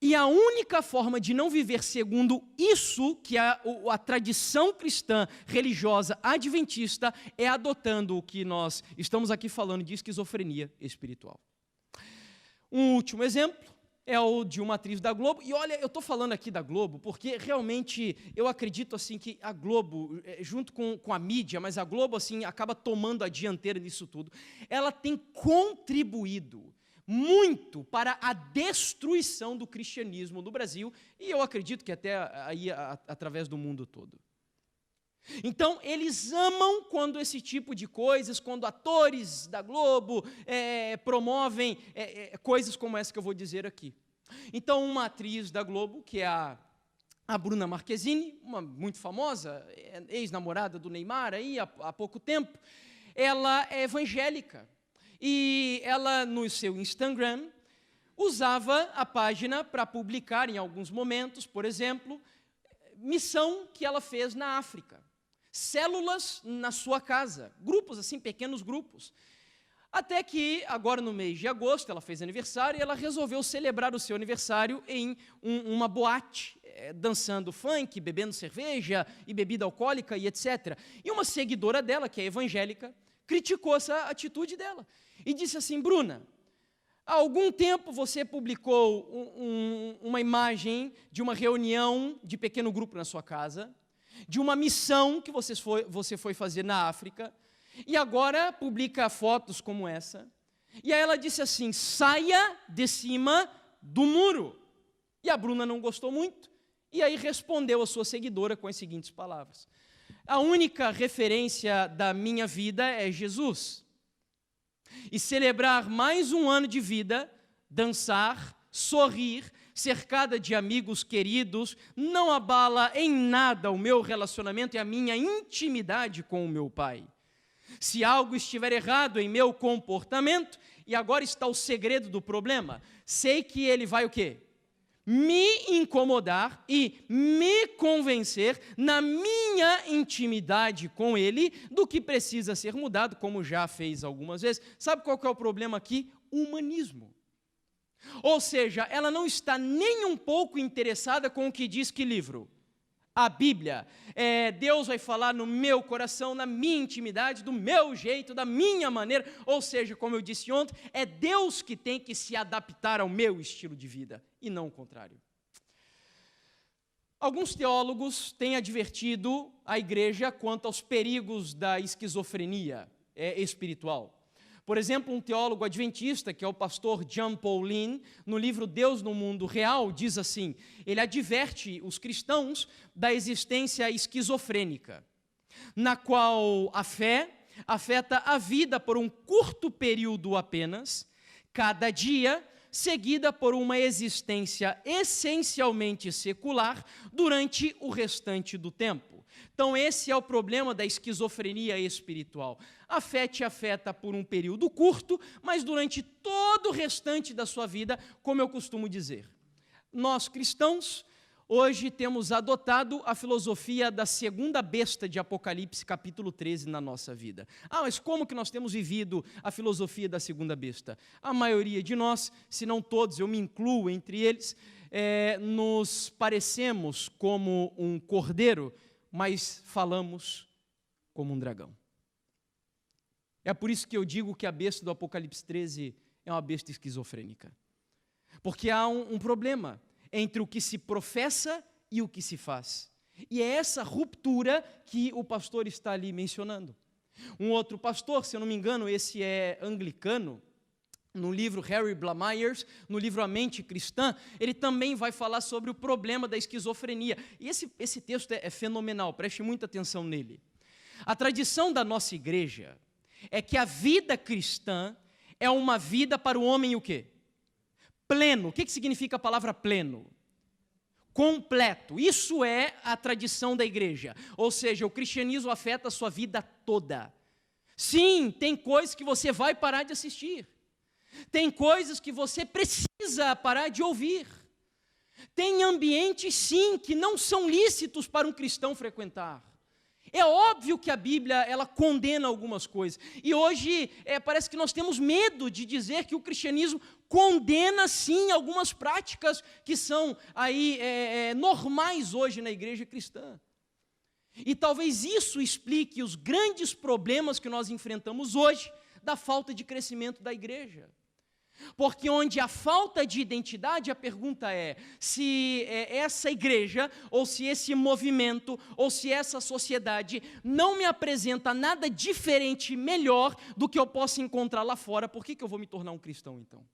E a única forma de não viver segundo isso, que é a tradição cristã, religiosa, adventista, é adotando o que nós estamos aqui falando de esquizofrenia espiritual. Um último exemplo é o de uma atriz da Globo. E olha, eu estou falando aqui da Globo porque realmente eu acredito assim que a Globo, junto com a mídia, mas a Globo assim acaba tomando a dianteira nisso tudo. Ela tem contribuído muito para a destruição do cristianismo no Brasil e eu acredito que até aí através do mundo todo. Então, eles amam quando esse tipo de coisas, quando atores da Globo promovem coisas como essa que eu vou dizer aqui. Então, uma atriz da Globo, que é a Bruna Marquezine, uma muito famosa, ex-namorada do Neymar aí há pouco tempo, ela é evangélica. E ela, no seu Instagram, usava a página para publicar em alguns momentos, por exemplo, missão que ela fez na África. Células na sua casa, grupos assim, pequenos grupos. Até que, agora no mês de agosto, ela fez aniversário e ela resolveu celebrar o seu aniversário em uma boate, dançando funk, bebendo cerveja e bebida alcoólica e etc. E uma seguidora dela, que é evangélica, criticou essa atitude dela e disse assim: Bruna, há algum tempo você publicou uma imagem de uma reunião de pequeno grupo na sua casa, de uma missão que você foi fazer na África, e agora publica fotos como essa. E aí ela disse assim: saia de cima do muro. E a Bruna não gostou muito, e aí respondeu a sua seguidora com as seguintes palavras: a única referência da minha vida é Jesus. E celebrar mais um ano de vida, dançar, sorrir, cercada de amigos queridos, não abala em nada o meu relacionamento e a minha intimidade com o meu Pai. Se algo estiver errado em meu comportamento, e agora está o segredo do problema, sei que ele vai o quê? Me incomodar e me convencer na minha intimidade com ele do que precisa ser mudado, como já fez algumas vezes. Sabe qual que é o problema aqui? Humanismo. Ou seja, ela não está nem um pouco interessada com o que diz que livro? A Bíblia. Deus vai falar no meu coração, na minha intimidade, do meu jeito, da minha maneira. Ou seja, como eu disse ontem, é Deus que tem que se adaptar ao meu estilo de vida, e não o contrário. Alguns teólogos têm advertido a igreja quanto aos perigos da esquizofrenia espiritual. Por exemplo, um teólogo adventista, que é o pastor John Paulin, no livro Deus no Mundo Real, diz assim, ele adverte os cristãos da existência esquizofrênica, na qual a fé afeta a vida por um curto período apenas, cada dia, seguida por uma existência essencialmente secular durante o restante do tempo. Então, esse é o problema da esquizofrenia espiritual. A fé te afeta por um período curto, mas durante todo o restante da sua vida, como eu costumo dizer. Nós, cristãos, hoje temos adotado a filosofia da segunda besta de Apocalipse, capítulo 13, na nossa vida. Mas como que nós temos vivido a filosofia da segunda besta? A maioria de nós, se não todos, eu me incluo entre eles, nos parecemos como um cordeiro, mas falamos como um dragão. É por isso que eu digo que a besta do Apocalipse 13 é uma besta esquizofrênica. Porque há um problema entre o que se professa e o que se faz. E é essa ruptura que o pastor está ali mencionando. Um outro pastor, se eu não me engano, esse é anglicano, no livro Harry Blamires, no livro A Mente Cristã, ele também vai falar sobre o problema da esquizofrenia. E esse texto é fenomenal, preste muita atenção nele. A tradição da nossa igreja é que a vida cristã é uma vida para o homem o quê? Pleno. O que significa a palavra pleno? Completo. Isso é a tradição da igreja. Ou seja, o cristianismo afeta a sua vida toda. Sim, tem coisas que você vai parar de assistir. Tem coisas que você precisa parar de ouvir. Tem ambientes, sim, que não são lícitos para um cristão frequentar. É óbvio que a Bíblia, ela condena algumas coisas. E hoje, parece que nós temos medo de dizer que o cristianismo condena, sim, algumas práticas que são aí normais hoje na igreja cristã. E talvez isso explique os grandes problemas que nós enfrentamos hoje da falta de crescimento da igreja. Porque onde há falta de identidade, a pergunta é se essa igreja, ou se esse movimento, ou se essa sociedade não me apresenta nada diferente, melhor do que eu possa encontrar lá fora, por que eu vou me tornar um cristão então?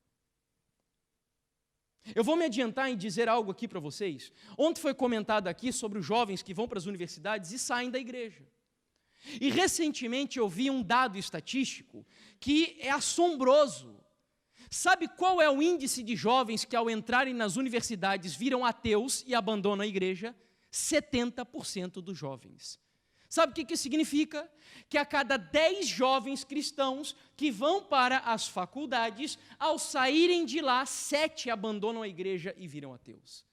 Eu vou me adiantar em dizer algo aqui para vocês. Ontem foi comentado aqui sobre os jovens que vão para as universidades e saem da igreja. E recentemente eu vi um dado estatístico que é assombroso. Sabe qual é o índice de jovens que ao entrarem nas universidades viram ateus e abandonam a igreja? 70% dos jovens. Sabe o que isso significa? Que a cada 10 jovens cristãos que vão para as faculdades, ao saírem de lá, 7 abandonam a igreja e viram ateus.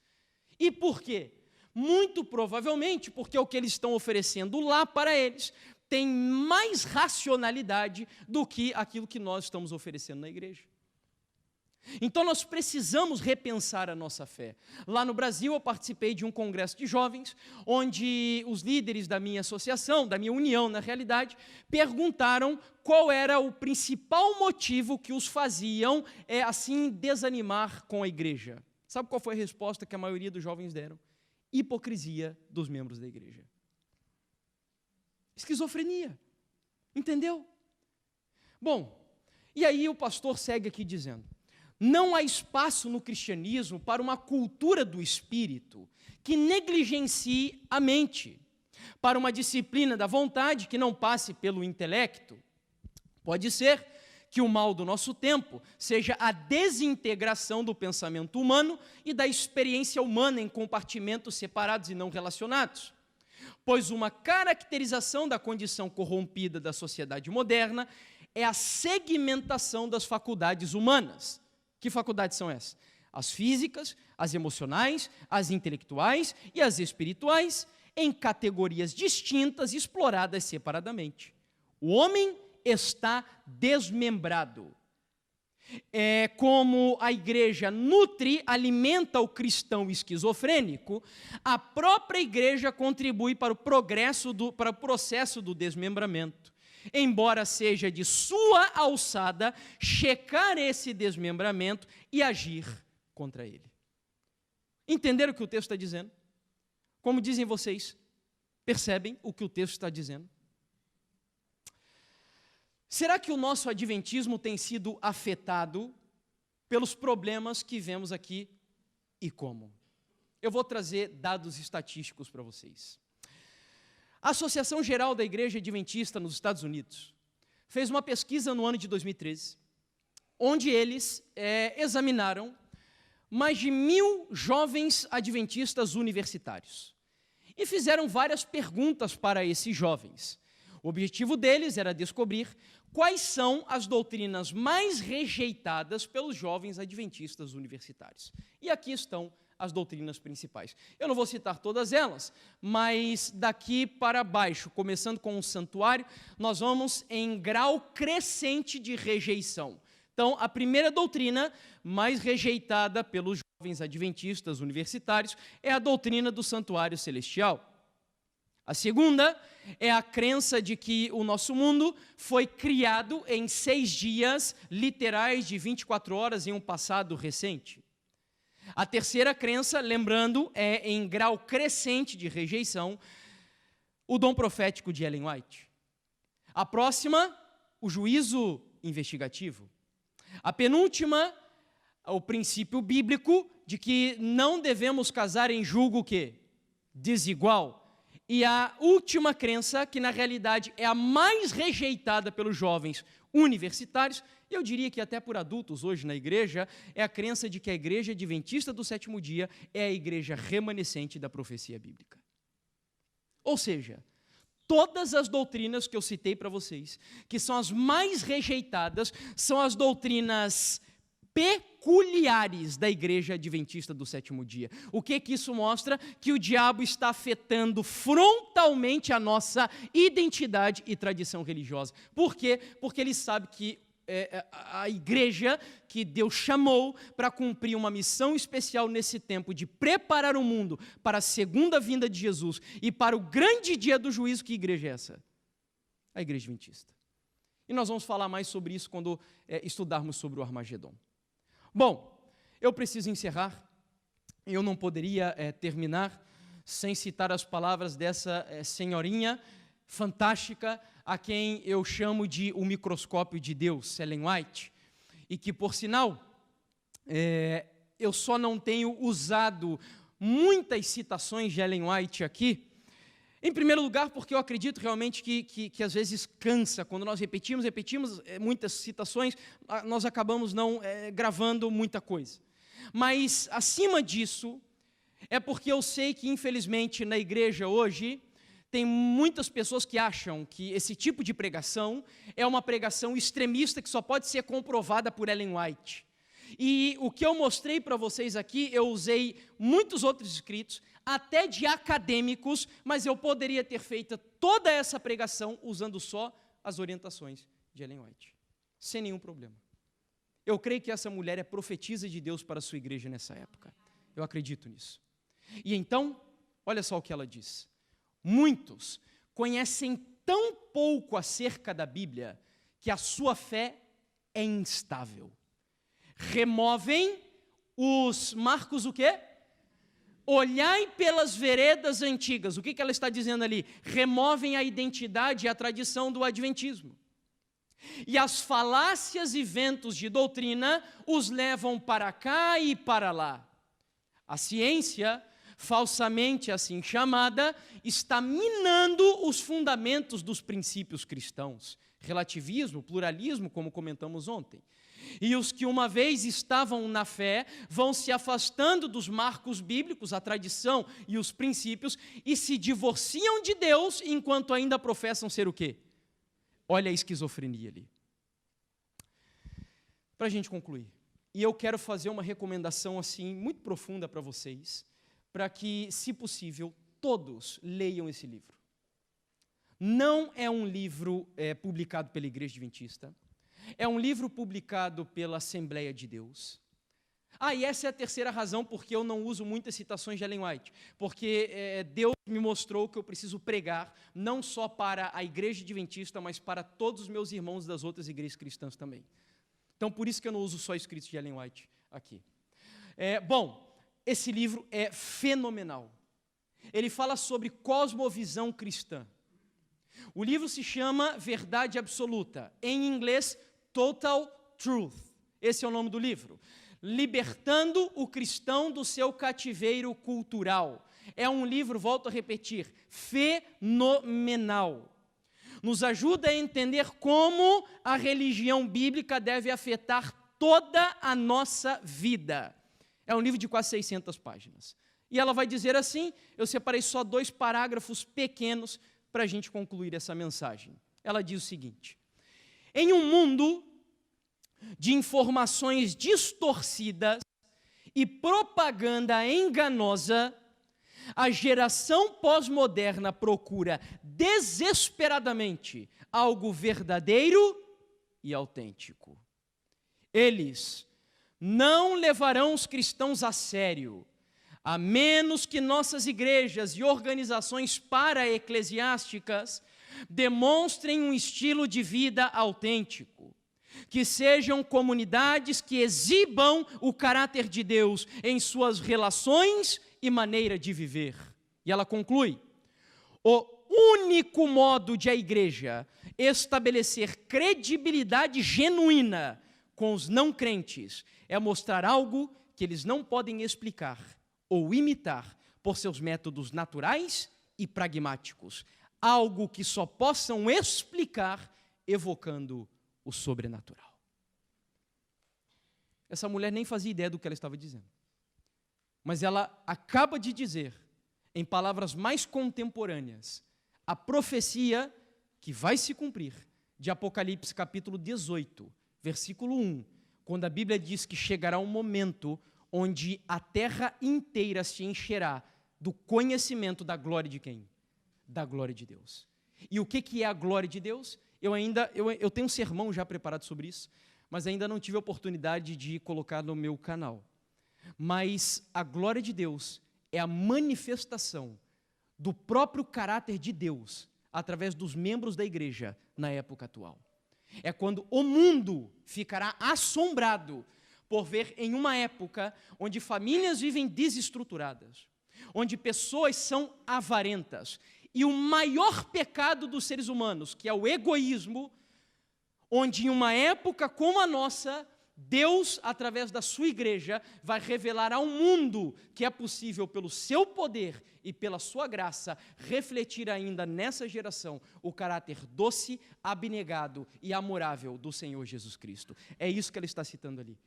E por quê? Muito provavelmente porque o que eles estão oferecendo lá para eles tem mais racionalidade do que aquilo que nós estamos oferecendo na igreja. Então nós precisamos repensar a nossa fé. Lá no Brasil eu participei de um congresso de jovens, onde os líderes da minha associação, da minha união na realidade, perguntaram qual era o principal motivo que os faziam assim desanimar com a igreja. Sabe qual foi a resposta que a maioria dos jovens deram? Hipocrisia dos membros da igreja. Esquizofrenia. Entendeu? Bom, e aí o pastor segue aqui dizendo: não há espaço no cristianismo para uma cultura do espírito que negligencie a mente, para uma disciplina da vontade que não passe pelo intelecto. Pode ser que o mal do nosso tempo seja a desintegração do pensamento humano e da experiência humana em compartimentos separados e não relacionados. Pois uma caracterização da condição corrompida da sociedade moderna é a segmentação das faculdades humanas. Que faculdades são essas? As físicas, as emocionais, as intelectuais e as espirituais, em categorias distintas e exploradas separadamente. O homem está desmembrado. É como a igreja nutre, alimenta o cristão esquizofrênico, a própria igreja contribui para o processo do desmembramento. Embora seja de sua alçada checar esse desmembramento e agir contra ele. Entenderam o que o texto está dizendo? Como dizem vocês, percebem o que o texto está dizendo? Será que o nosso adventismo tem sido afetado pelos problemas que vemos aqui e como? Eu vou trazer dados estatísticos para vocês. A Associação Geral da Igreja Adventista nos Estados Unidos fez uma pesquisa no ano de 2013, onde eles examinaram mais de 1.000 jovens adventistas universitários e fizeram várias perguntas para esses jovens. O objetivo deles era descobrir quais são as doutrinas mais rejeitadas pelos jovens adventistas universitários. E aqui estão as doutrinas principais. Eu não vou citar todas elas, mas daqui para baixo, começando com o santuário, nós vamos em grau crescente de rejeição. Então, a primeira doutrina mais rejeitada pelos jovens adventistas universitários é a doutrina do santuário celestial. A segunda é a crença de que o nosso mundo foi criado em 6 dias literais de 24 horas em um passado recente. A terceira crença, lembrando, é em grau crescente de rejeição, o dom profético de Ellen White. A próxima, o juízo investigativo. A penúltima, o princípio bíblico de que não devemos casar em julgo o quê? Desigual. E a última crença, que na realidade é a mais rejeitada pelos jovens universitários, eu diria que até por adultos hoje na igreja, é a crença de que a igreja adventista do sétimo dia é a igreja remanescente da profecia bíblica. Ou seja, todas as doutrinas que eu citei para vocês, que são as mais rejeitadas, são as doutrinas peculiares da igreja adventista do sétimo dia. O que isso mostra? Que o diabo está afetando frontalmente a nossa identidade e tradição religiosa. Por quê? Porque ele sabe que a igreja que Deus chamou para cumprir uma missão especial nesse tempo de preparar o mundo para a segunda vinda de Jesus e para o grande dia do juízo. Que igreja é essa? A igreja adventista. E nós vamos falar mais sobre isso quando estudarmos sobre o Armagedon. Bom, eu preciso encerrar. Eu não poderia terminar sem citar as palavras dessa senhorinha fantástica, a quem eu chamo de o microscópio de Deus, Ellen White, e que, por sinal, eu só não tenho usado muitas citações de Ellen White aqui, em primeiro lugar, porque eu acredito realmente que às vezes cansa, quando nós repetimos muitas citações, nós acabamos não gravando muita coisa. Mas, acima disso, é porque eu sei que, infelizmente, na igreja hoje, tem muitas pessoas que acham que esse tipo de pregação é uma pregação extremista que só pode ser comprovada por Ellen White. E o que eu mostrei para vocês aqui, eu usei muitos outros escritos, até de acadêmicos, mas eu poderia ter feito toda essa pregação usando só as orientações de Ellen White, sem nenhum problema. Eu creio que essa mulher é profetisa de Deus para a sua igreja nessa época. Eu acredito nisso. E então, olha só o que ela diz. Muitos conhecem tão pouco acerca da Bíblia que a sua fé é instável. Removem os marcos o quê? Olhai pelas veredas antigas. O que ela está dizendo ali? Removem a identidade e a tradição do adventismo. E as falácias e ventos de doutrina os levam para cá e para lá. A ciência, falsamente assim chamada, está minando os fundamentos dos princípios cristãos. Relativismo, pluralismo, como comentamos ontem. E os que uma vez estavam na fé vão se afastando dos marcos bíblicos, a tradição e os princípios, e se divorciam de Deus enquanto ainda professam ser o quê? Olha a esquizofrenia ali. Para a gente concluir, e eu quero fazer uma recomendação assim muito profunda para vocês, para que, se possível, todos leiam esse livro. Não é um livro publicado pela Igreja Adventista, é um livro publicado pela Assembleia de Deus. E essa é a terceira razão porque eu não uso muitas citações de Ellen White, porque Deus me mostrou que eu preciso pregar não só para a Igreja Adventista, mas para todos os meus irmãos das outras igrejas cristãs também. Então, por isso que eu não uso só escritos de Ellen White aqui. Bom, esse livro é fenomenal. Ele fala sobre cosmovisão cristã. O livro se chama Verdade Absoluta, em inglês, Total Truth. Esse é o nome do livro. Libertando o cristão do seu cativeiro cultural. É um livro, volto a repetir, fenomenal. Nos ajuda a entender como a religião bíblica deve afetar toda a nossa vida. É um livro de quase 600 páginas. E ela vai dizer assim, eu separei só 2 parágrafos pequenos para a gente concluir essa mensagem. Ela diz o seguinte: em um mundo de informações distorcidas e propaganda enganosa, a geração pós-moderna procura desesperadamente algo verdadeiro e autêntico. Eles não levarão os cristãos a sério, a menos que nossas igrejas e organizações para-eclesiásticas demonstrem um estilo de vida autêntico, que sejam comunidades que exibam o caráter de Deus em suas relações e maneira de viver. E ela conclui: o único modo de a igreja estabelecer credibilidade genuína com os não crentes é mostrar algo que eles não podem explicar ou imitar por seus métodos naturais e pragmáticos, algo que só possam explicar evocando o sobrenatural. Essa mulher nem fazia ideia do que ela estava dizendo, mas ela acaba de dizer, em palavras mais contemporâneas, a profecia que vai se cumprir de Apocalipse capítulo 18, versículo 1, quando a Bíblia diz que chegará um momento onde a terra inteira se encherá do conhecimento da glória de quem? Da glória de Deus. E o que é a glória de Deus? Eu tenho um sermão já preparado sobre isso, mas ainda não tive a oportunidade de colocar no meu canal. Mas a glória de Deus é a manifestação do próprio caráter de Deus através dos membros da igreja na época atual. É quando o mundo ficará assombrado por ver em uma época onde famílias vivem desestruturadas, onde pessoas são avarentas, e o maior pecado dos seres humanos, que é o egoísmo, onde em uma época como a nossa, Deus, através da sua igreja, vai revelar ao mundo que é possível, pelo seu poder e pela sua graça, refletir ainda nessa geração o caráter doce, abnegado e amorável do Senhor Jesus Cristo. É isso que ela está citando ali.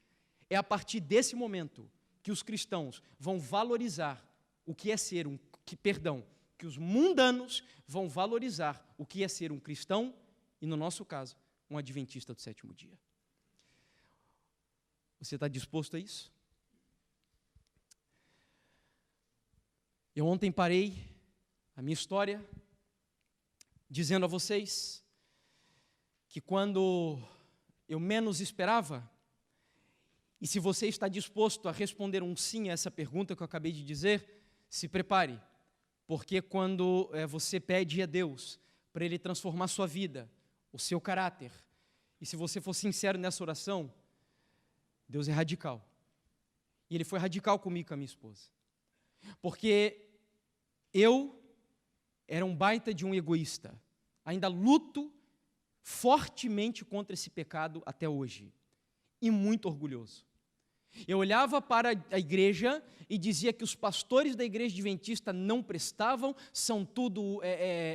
É a partir desse momento que os cristãos vão valorizar o que é ser que os mundanos vão valorizar o que é ser um cristão e, no nosso caso, um adventista do sétimo dia. Você está disposto a isso? Eu ontem parei a minha história dizendo a vocês que quando eu menos esperava, e se você está disposto a responder um sim a essa pergunta que eu acabei de dizer, se prepare, porque quando você pede a Deus para Ele transformar sua vida, o seu caráter, e se você for sincero nessa oração, Deus é radical. E Ele foi radical comigo e com a minha esposa. Porque eu era um baita de um egoísta. Ainda luto fortemente contra esse pecado até hoje. E muito orgulhoso. Eu olhava para a igreja e dizia que os pastores da igreja adventista não prestavam, são tudo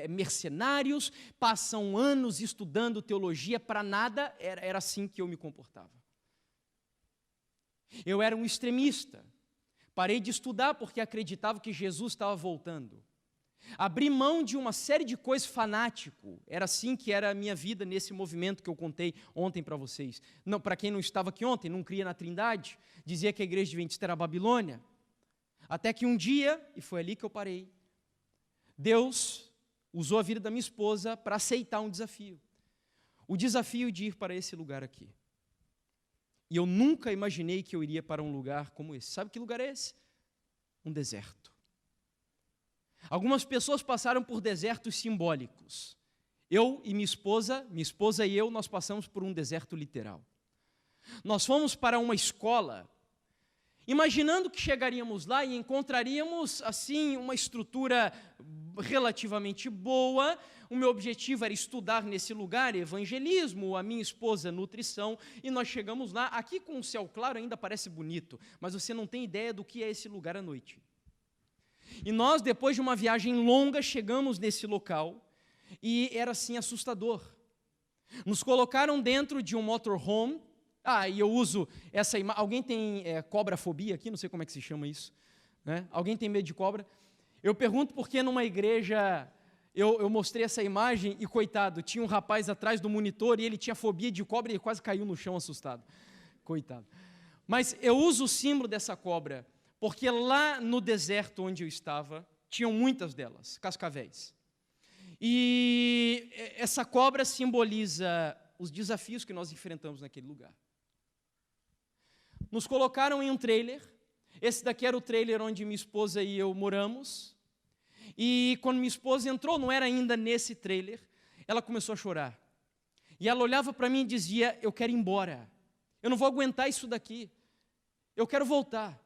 mercenários, passam anos estudando teologia para nada, era assim que eu me comportava. Eu era um extremista, parei de estudar porque acreditava que Jesus estava voltando. Abri mão de uma série de coisas, fanático, era assim que era a minha vida nesse movimento que eu contei ontem para vocês. Não, para quem não estava aqui ontem, não cria na Trindade, dizia que a igreja adventista era a Babilônia. Até que um dia, e foi ali que eu parei, Deus usou a vida da minha esposa para aceitar um desafio. O desafio de ir para esse lugar aqui. E eu nunca imaginei que eu iria para um lugar como esse. Sabe que lugar é esse? Um deserto. Algumas pessoas passaram por desertos simbólicos. Eu e minha esposa e eu, nós passamos por um deserto literal. Nós fomos para uma escola, imaginando que chegaríamos lá e encontraríamos, assim, uma estrutura relativamente boa. O meu objetivo era estudar nesse lugar evangelismo, a minha esposa nutrição, e nós chegamos lá, aqui com o céu claro ainda parece bonito, mas você não tem ideia do que é esse lugar à noite. E nós, depois de uma viagem longa, chegamos nesse local, e era assim assustador. Nos colocaram dentro de um motorhome. E eu uso essa imagem. Alguém tem cobrafobia aqui? Não sei como é que se chama isso, né? Alguém tem medo de cobra? Eu pergunto porque numa igreja eu mostrei essa imagem e, coitado, tinha um rapaz atrás do monitor e ele tinha fobia de cobra e ele quase caiu no chão assustado. Coitado. Mas eu uso o símbolo dessa cobra porque lá no deserto onde eu estava, tinham muitas delas, cascavéis. E essa cobra simboliza os desafios que nós enfrentamos naquele lugar. Nos colocaram em um trailer. Esse daqui era o trailer onde minha esposa e eu moramos. E quando minha esposa entrou, não era ainda nesse trailer, ela começou a chorar. E ela olhava para mim e dizia: eu quero ir embora, eu não vou aguentar isso daqui, eu quero voltar.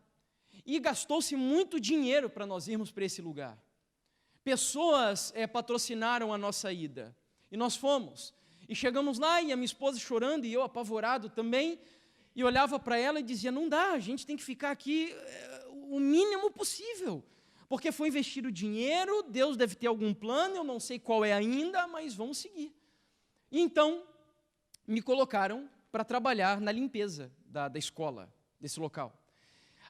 E gastou-se muito dinheiro para nós irmos para esse lugar. Pessoas patrocinaram a nossa ida. E nós fomos. E chegamos lá e a minha esposa chorando e eu apavorado também. E olhava para ela e dizia: não dá, a gente tem que ficar aqui o mínimo possível. Porque foi investido dinheiro, Deus deve ter algum plano, eu não sei qual é ainda, mas vamos seguir. E então, me colocaram para trabalhar na limpeza da escola, desse local.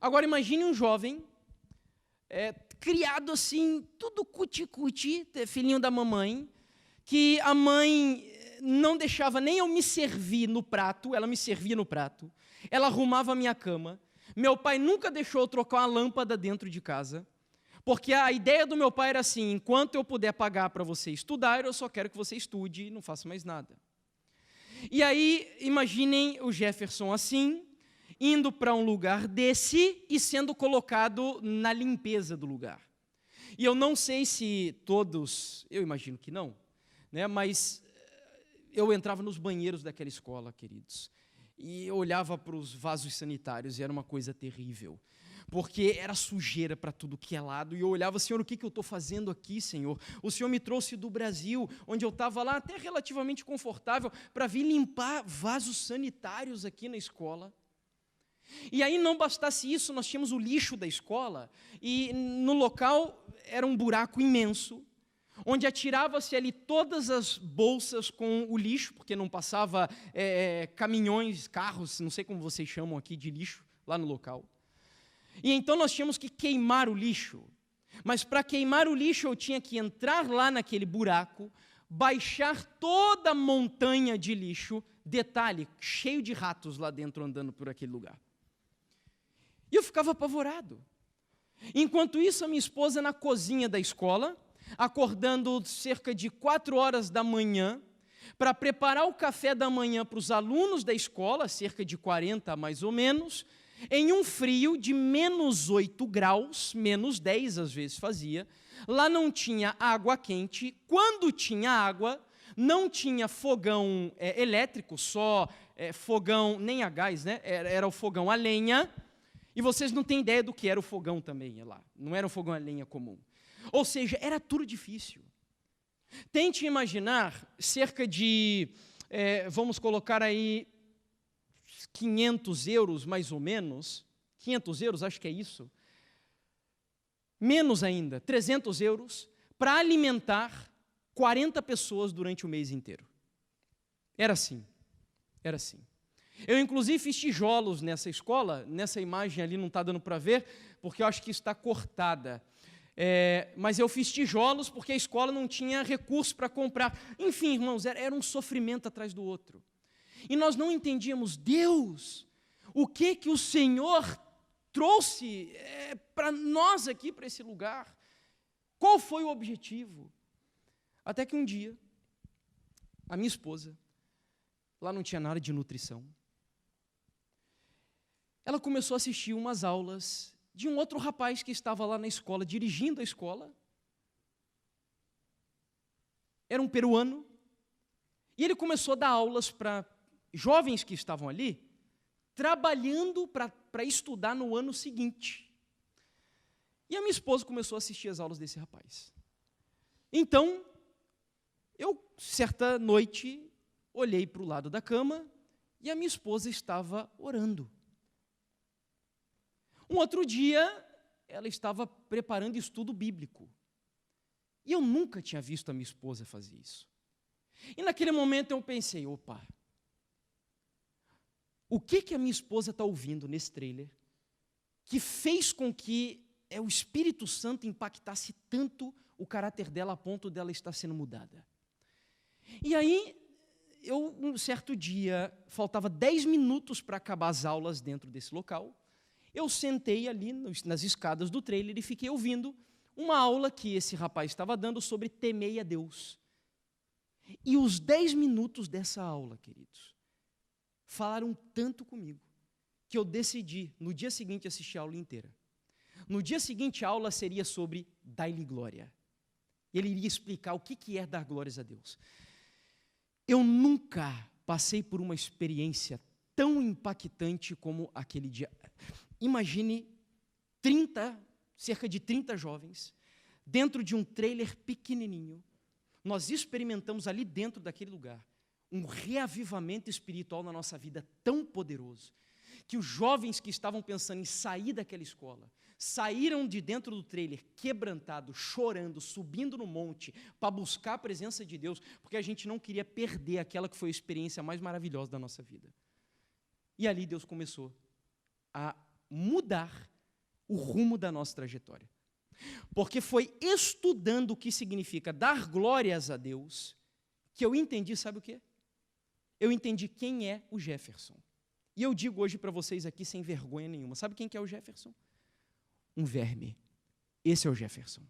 Agora imagine um jovem, criado assim, tudo cuti-cuti, filhinho da mamãe, que a mãe não deixava nem eu me servir no prato, ela me servia no prato, ela arrumava a minha cama, meu pai nunca deixou eu trocar uma lâmpada dentro de casa, porque a ideia do meu pai era assim: enquanto eu puder pagar para você estudar, eu só quero que você estude e não faça mais nada. E aí, imaginem o Jefferson assim, indo para um lugar desse e sendo colocado na limpeza do lugar. E eu não sei se todos, eu imagino que não, né, mas eu entrava nos banheiros daquela escola, queridos, E eu olhava para os vasos sanitários e era uma coisa terrível, porque era sujeira para tudo que é lado, e eu olhava, Senhor, o que eu estou fazendo aqui, Senhor? O Senhor me trouxe do Brasil, onde eu estava lá até relativamente confortável, para vir limpar vasos sanitários aqui na escola. E aí não bastasse isso, nós tínhamos o lixo da escola, e no local era um buraco imenso, onde atirava-se ali todas as bolsas com o lixo, porque não passava caminhões, carros, não sei como vocês chamam aqui de lixo, lá no local. E então nós tínhamos que queimar o lixo. Mas para queimar o lixo eu tinha que entrar lá naquele buraco, baixar toda a montanha de lixo, detalhe, cheio de ratos lá dentro andando por aquele lugar. E eu ficava apavorado. Enquanto isso, a minha esposa na cozinha da escola, acordando cerca de 4 horas da manhã, para preparar o café da manhã para os alunos da escola, cerca de 40 mais ou menos, em um frio de menos 8 graus, menos 10 às vezes fazia. Lá não tinha água quente. Quando tinha água, não tinha fogão elétrico, só fogão, nem a gás, né? Era o fogão a lenha. E vocês não têm ideia do que era o fogão também lá. Não era um fogão a lenha comum. Ou seja, era tudo difícil. Tente imaginar cerca de, vamos colocar aí, 500 euros mais ou menos, 500 euros, acho que é isso, menos ainda, 300 euros, para alimentar 40 pessoas durante o mês inteiro. Era assim, era assim. Eu, inclusive, fiz tijolos nessa escola, nessa imagem ali não está dando para ver, porque eu acho que está cortada. Mas eu fiz tijolos porque a escola não tinha recurso para comprar. Enfim, irmãos, era um sofrimento atrás do outro. E nós não entendíamos, Deus, o que o Senhor trouxe para nós aqui, para esse lugar? Qual foi o objetivo? Até que um dia, a minha esposa, lá não tinha nada de nutrição, ela começou a assistir umas aulas de um outro rapaz que estava lá na escola, dirigindo a escola. Era um peruano. E ele começou a dar aulas para jovens que estavam ali, trabalhando para estudar no ano seguinte. E a minha esposa começou a assistir as aulas desse rapaz. Então, eu, certa noite, olhei para o lado da cama e a minha esposa estava orando. Um outro dia, ela estava preparando estudo bíblico. E eu nunca tinha visto a minha esposa fazer isso. E naquele momento eu pensei, opa, o que a minha esposa está ouvindo nesse trailer que fez com que o Espírito Santo impactasse tanto o caráter dela a ponto dela estar sendo mudada? E aí, um certo dia, faltava 10 minutos para acabar as aulas dentro desse local. Eu sentei ali nas escadas do trailer e fiquei ouvindo uma aula que esse rapaz estava dando sobre temer a Deus. E os 10 minutos dessa aula, queridos, falaram tanto comigo, que eu decidi, no dia seguinte, assistir a aula inteira. No dia seguinte, a aula seria sobre dar-lhe glória. Ele iria explicar o que é dar glórias a Deus. Eu nunca passei por uma experiência tão impactante como aquele dia. Imagine cerca de 30 jovens, dentro de um trailer pequenininho. Nós experimentamos ali dentro daquele lugar um reavivamento espiritual na nossa vida tão poderoso, que os jovens que estavam pensando em sair daquela escola, saíram de dentro do trailer quebrantados, chorando, subindo no monte, para buscar a presença de Deus, porque a gente não queria perder aquela que foi a experiência mais maravilhosa da nossa vida. E ali Deus começou a mudar o rumo da nossa trajetória. Porque foi estudando o que significa dar glórias a Deus que eu entendi, sabe o quê? Eu entendi quem é o Jefferson. E eu digo hoje para vocês aqui sem vergonha nenhuma, sabe quem que é o Jefferson? Um verme. Esse é o Jefferson.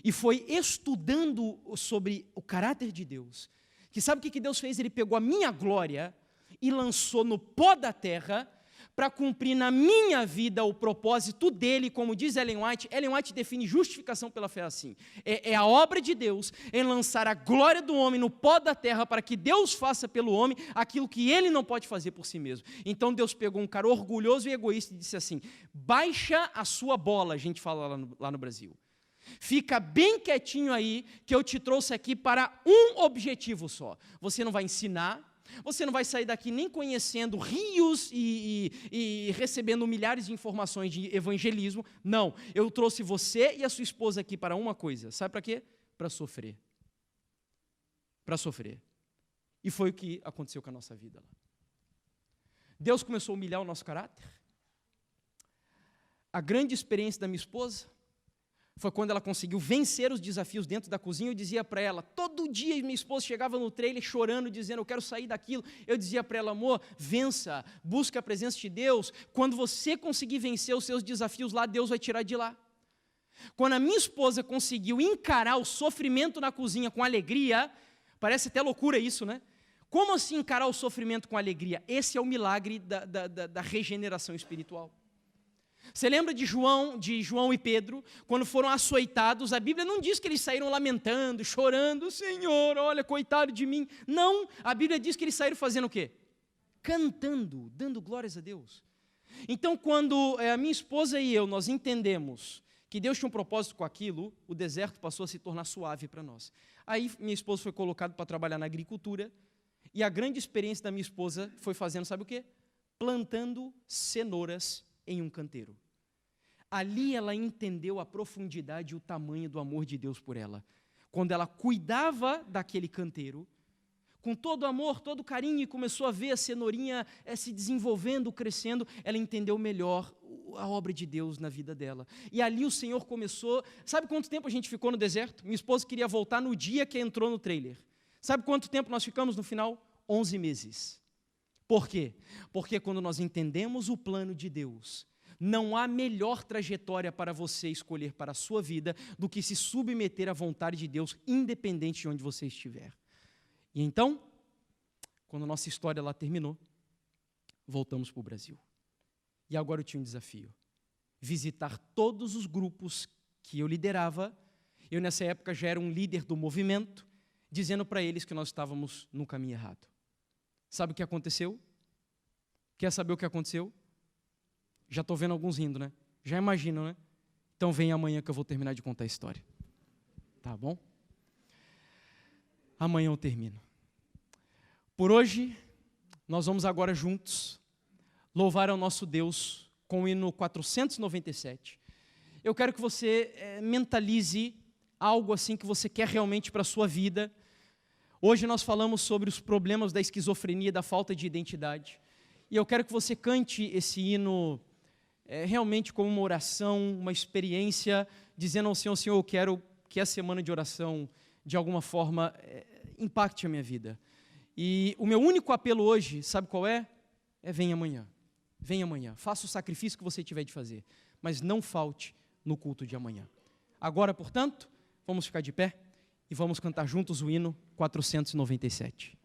E foi estudando sobre o caráter de Deus, que sabe o que Deus fez? Ele pegou a minha glória e lançou no pó da terra, para cumprir na minha vida o propósito dele, como diz Ellen White define justificação pela fé assim, é a obra de Deus em lançar a glória do homem no pó da terra, para que Deus faça pelo homem aquilo que ele não pode fazer por si mesmo. Então Deus pegou um cara orgulhoso e egoísta e disse assim: baixa a sua bola, a gente fala lá no Brasil, fica bem quietinho aí, que eu te trouxe aqui para um objetivo só. Você não vai ensinar, você não vai sair daqui nem conhecendo rios e recebendo milhares de informações de evangelismo. Não, eu trouxe você e a sua esposa aqui para uma coisa. Sabe para quê? Para sofrer. Para sofrer. E foi o que aconteceu com a nossa vida lá. Deus começou a humilhar o nosso caráter. A grande experiência da minha esposa foi quando ela conseguiu vencer os desafios dentro da cozinha. Eu dizia para ela, todo dia minha esposa chegava no trailer chorando, dizendo, eu quero sair daquilo. Eu dizia para ela, amor, vença, busca a presença de Deus. Quando você conseguir vencer os seus desafios lá, Deus vai tirar de lá. Quando a minha esposa conseguiu encarar o sofrimento na cozinha com alegria, parece até loucura isso, né? Como assim encarar o sofrimento com alegria? Esse é o milagre da regeneração espiritual. Você lembra de João e Pedro, quando foram açoitados? A Bíblia não diz que eles saíram lamentando, chorando, Senhor, olha, coitado de mim. Não, a Bíblia diz que eles saíram fazendo o quê? Cantando, dando glórias a Deus. Então, quando a minha esposa e eu, nós entendemos que Deus tinha um propósito com aquilo, o deserto passou a se tornar suave para nós. Aí, minha esposa foi colocada para trabalhar na agricultura, e a grande experiência da minha esposa foi fazendo, sabe o quê? Plantando cenouras em um canteiro. Ali ela entendeu a profundidade e o tamanho do amor de Deus por ela. Quando ela cuidava daquele canteiro, com todo amor, todo carinho, e começou a ver a cenourinha se desenvolvendo, crescendo, ela entendeu melhor a obra de Deus na vida dela. E ali o Senhor começou... Sabe quanto tempo a gente ficou no deserto? Minha esposa queria voltar no dia que entrou no trailer. Sabe quanto tempo nós ficamos no final? 11 meses. Por quê? Porque quando nós entendemos o plano de Deus, não há melhor trajetória para você escolher para a sua vida do que se submeter à vontade de Deus, independente de onde você estiver. E então, quando nossa história lá terminou, voltamos para o Brasil. E agora eu tinha um desafio: visitar todos os grupos que eu liderava. Eu nessa época já era um líder do movimento, dizendo para eles que nós estávamos no caminho errado. Sabe o que aconteceu? Quer saber o que aconteceu? Já estou vendo alguns rindo, né? Já imaginam, né? Então vem amanhã que eu vou terminar de contar a história. Tá bom? Amanhã eu termino. Por hoje, nós vamos agora juntos louvar ao nosso Deus com o hino 497. Eu quero que você mentalize algo assim que você quer realmente para a sua vida. Hoje nós falamos sobre os problemas da esquizofrenia, da falta de identidade. E eu quero que você cante esse hino realmente como uma oração, uma experiência, dizendo ao Senhor, Senhor, eu quero que a semana de oração, de alguma forma, impacte a minha vida. E o meu único apelo hoje, sabe qual é? Vem amanhã. Vem amanhã. Faça o sacrifício que você tiver de fazer, mas não falte no culto de amanhã. Agora, portanto, vamos ficar de pé e vamos cantar juntos o hino 497.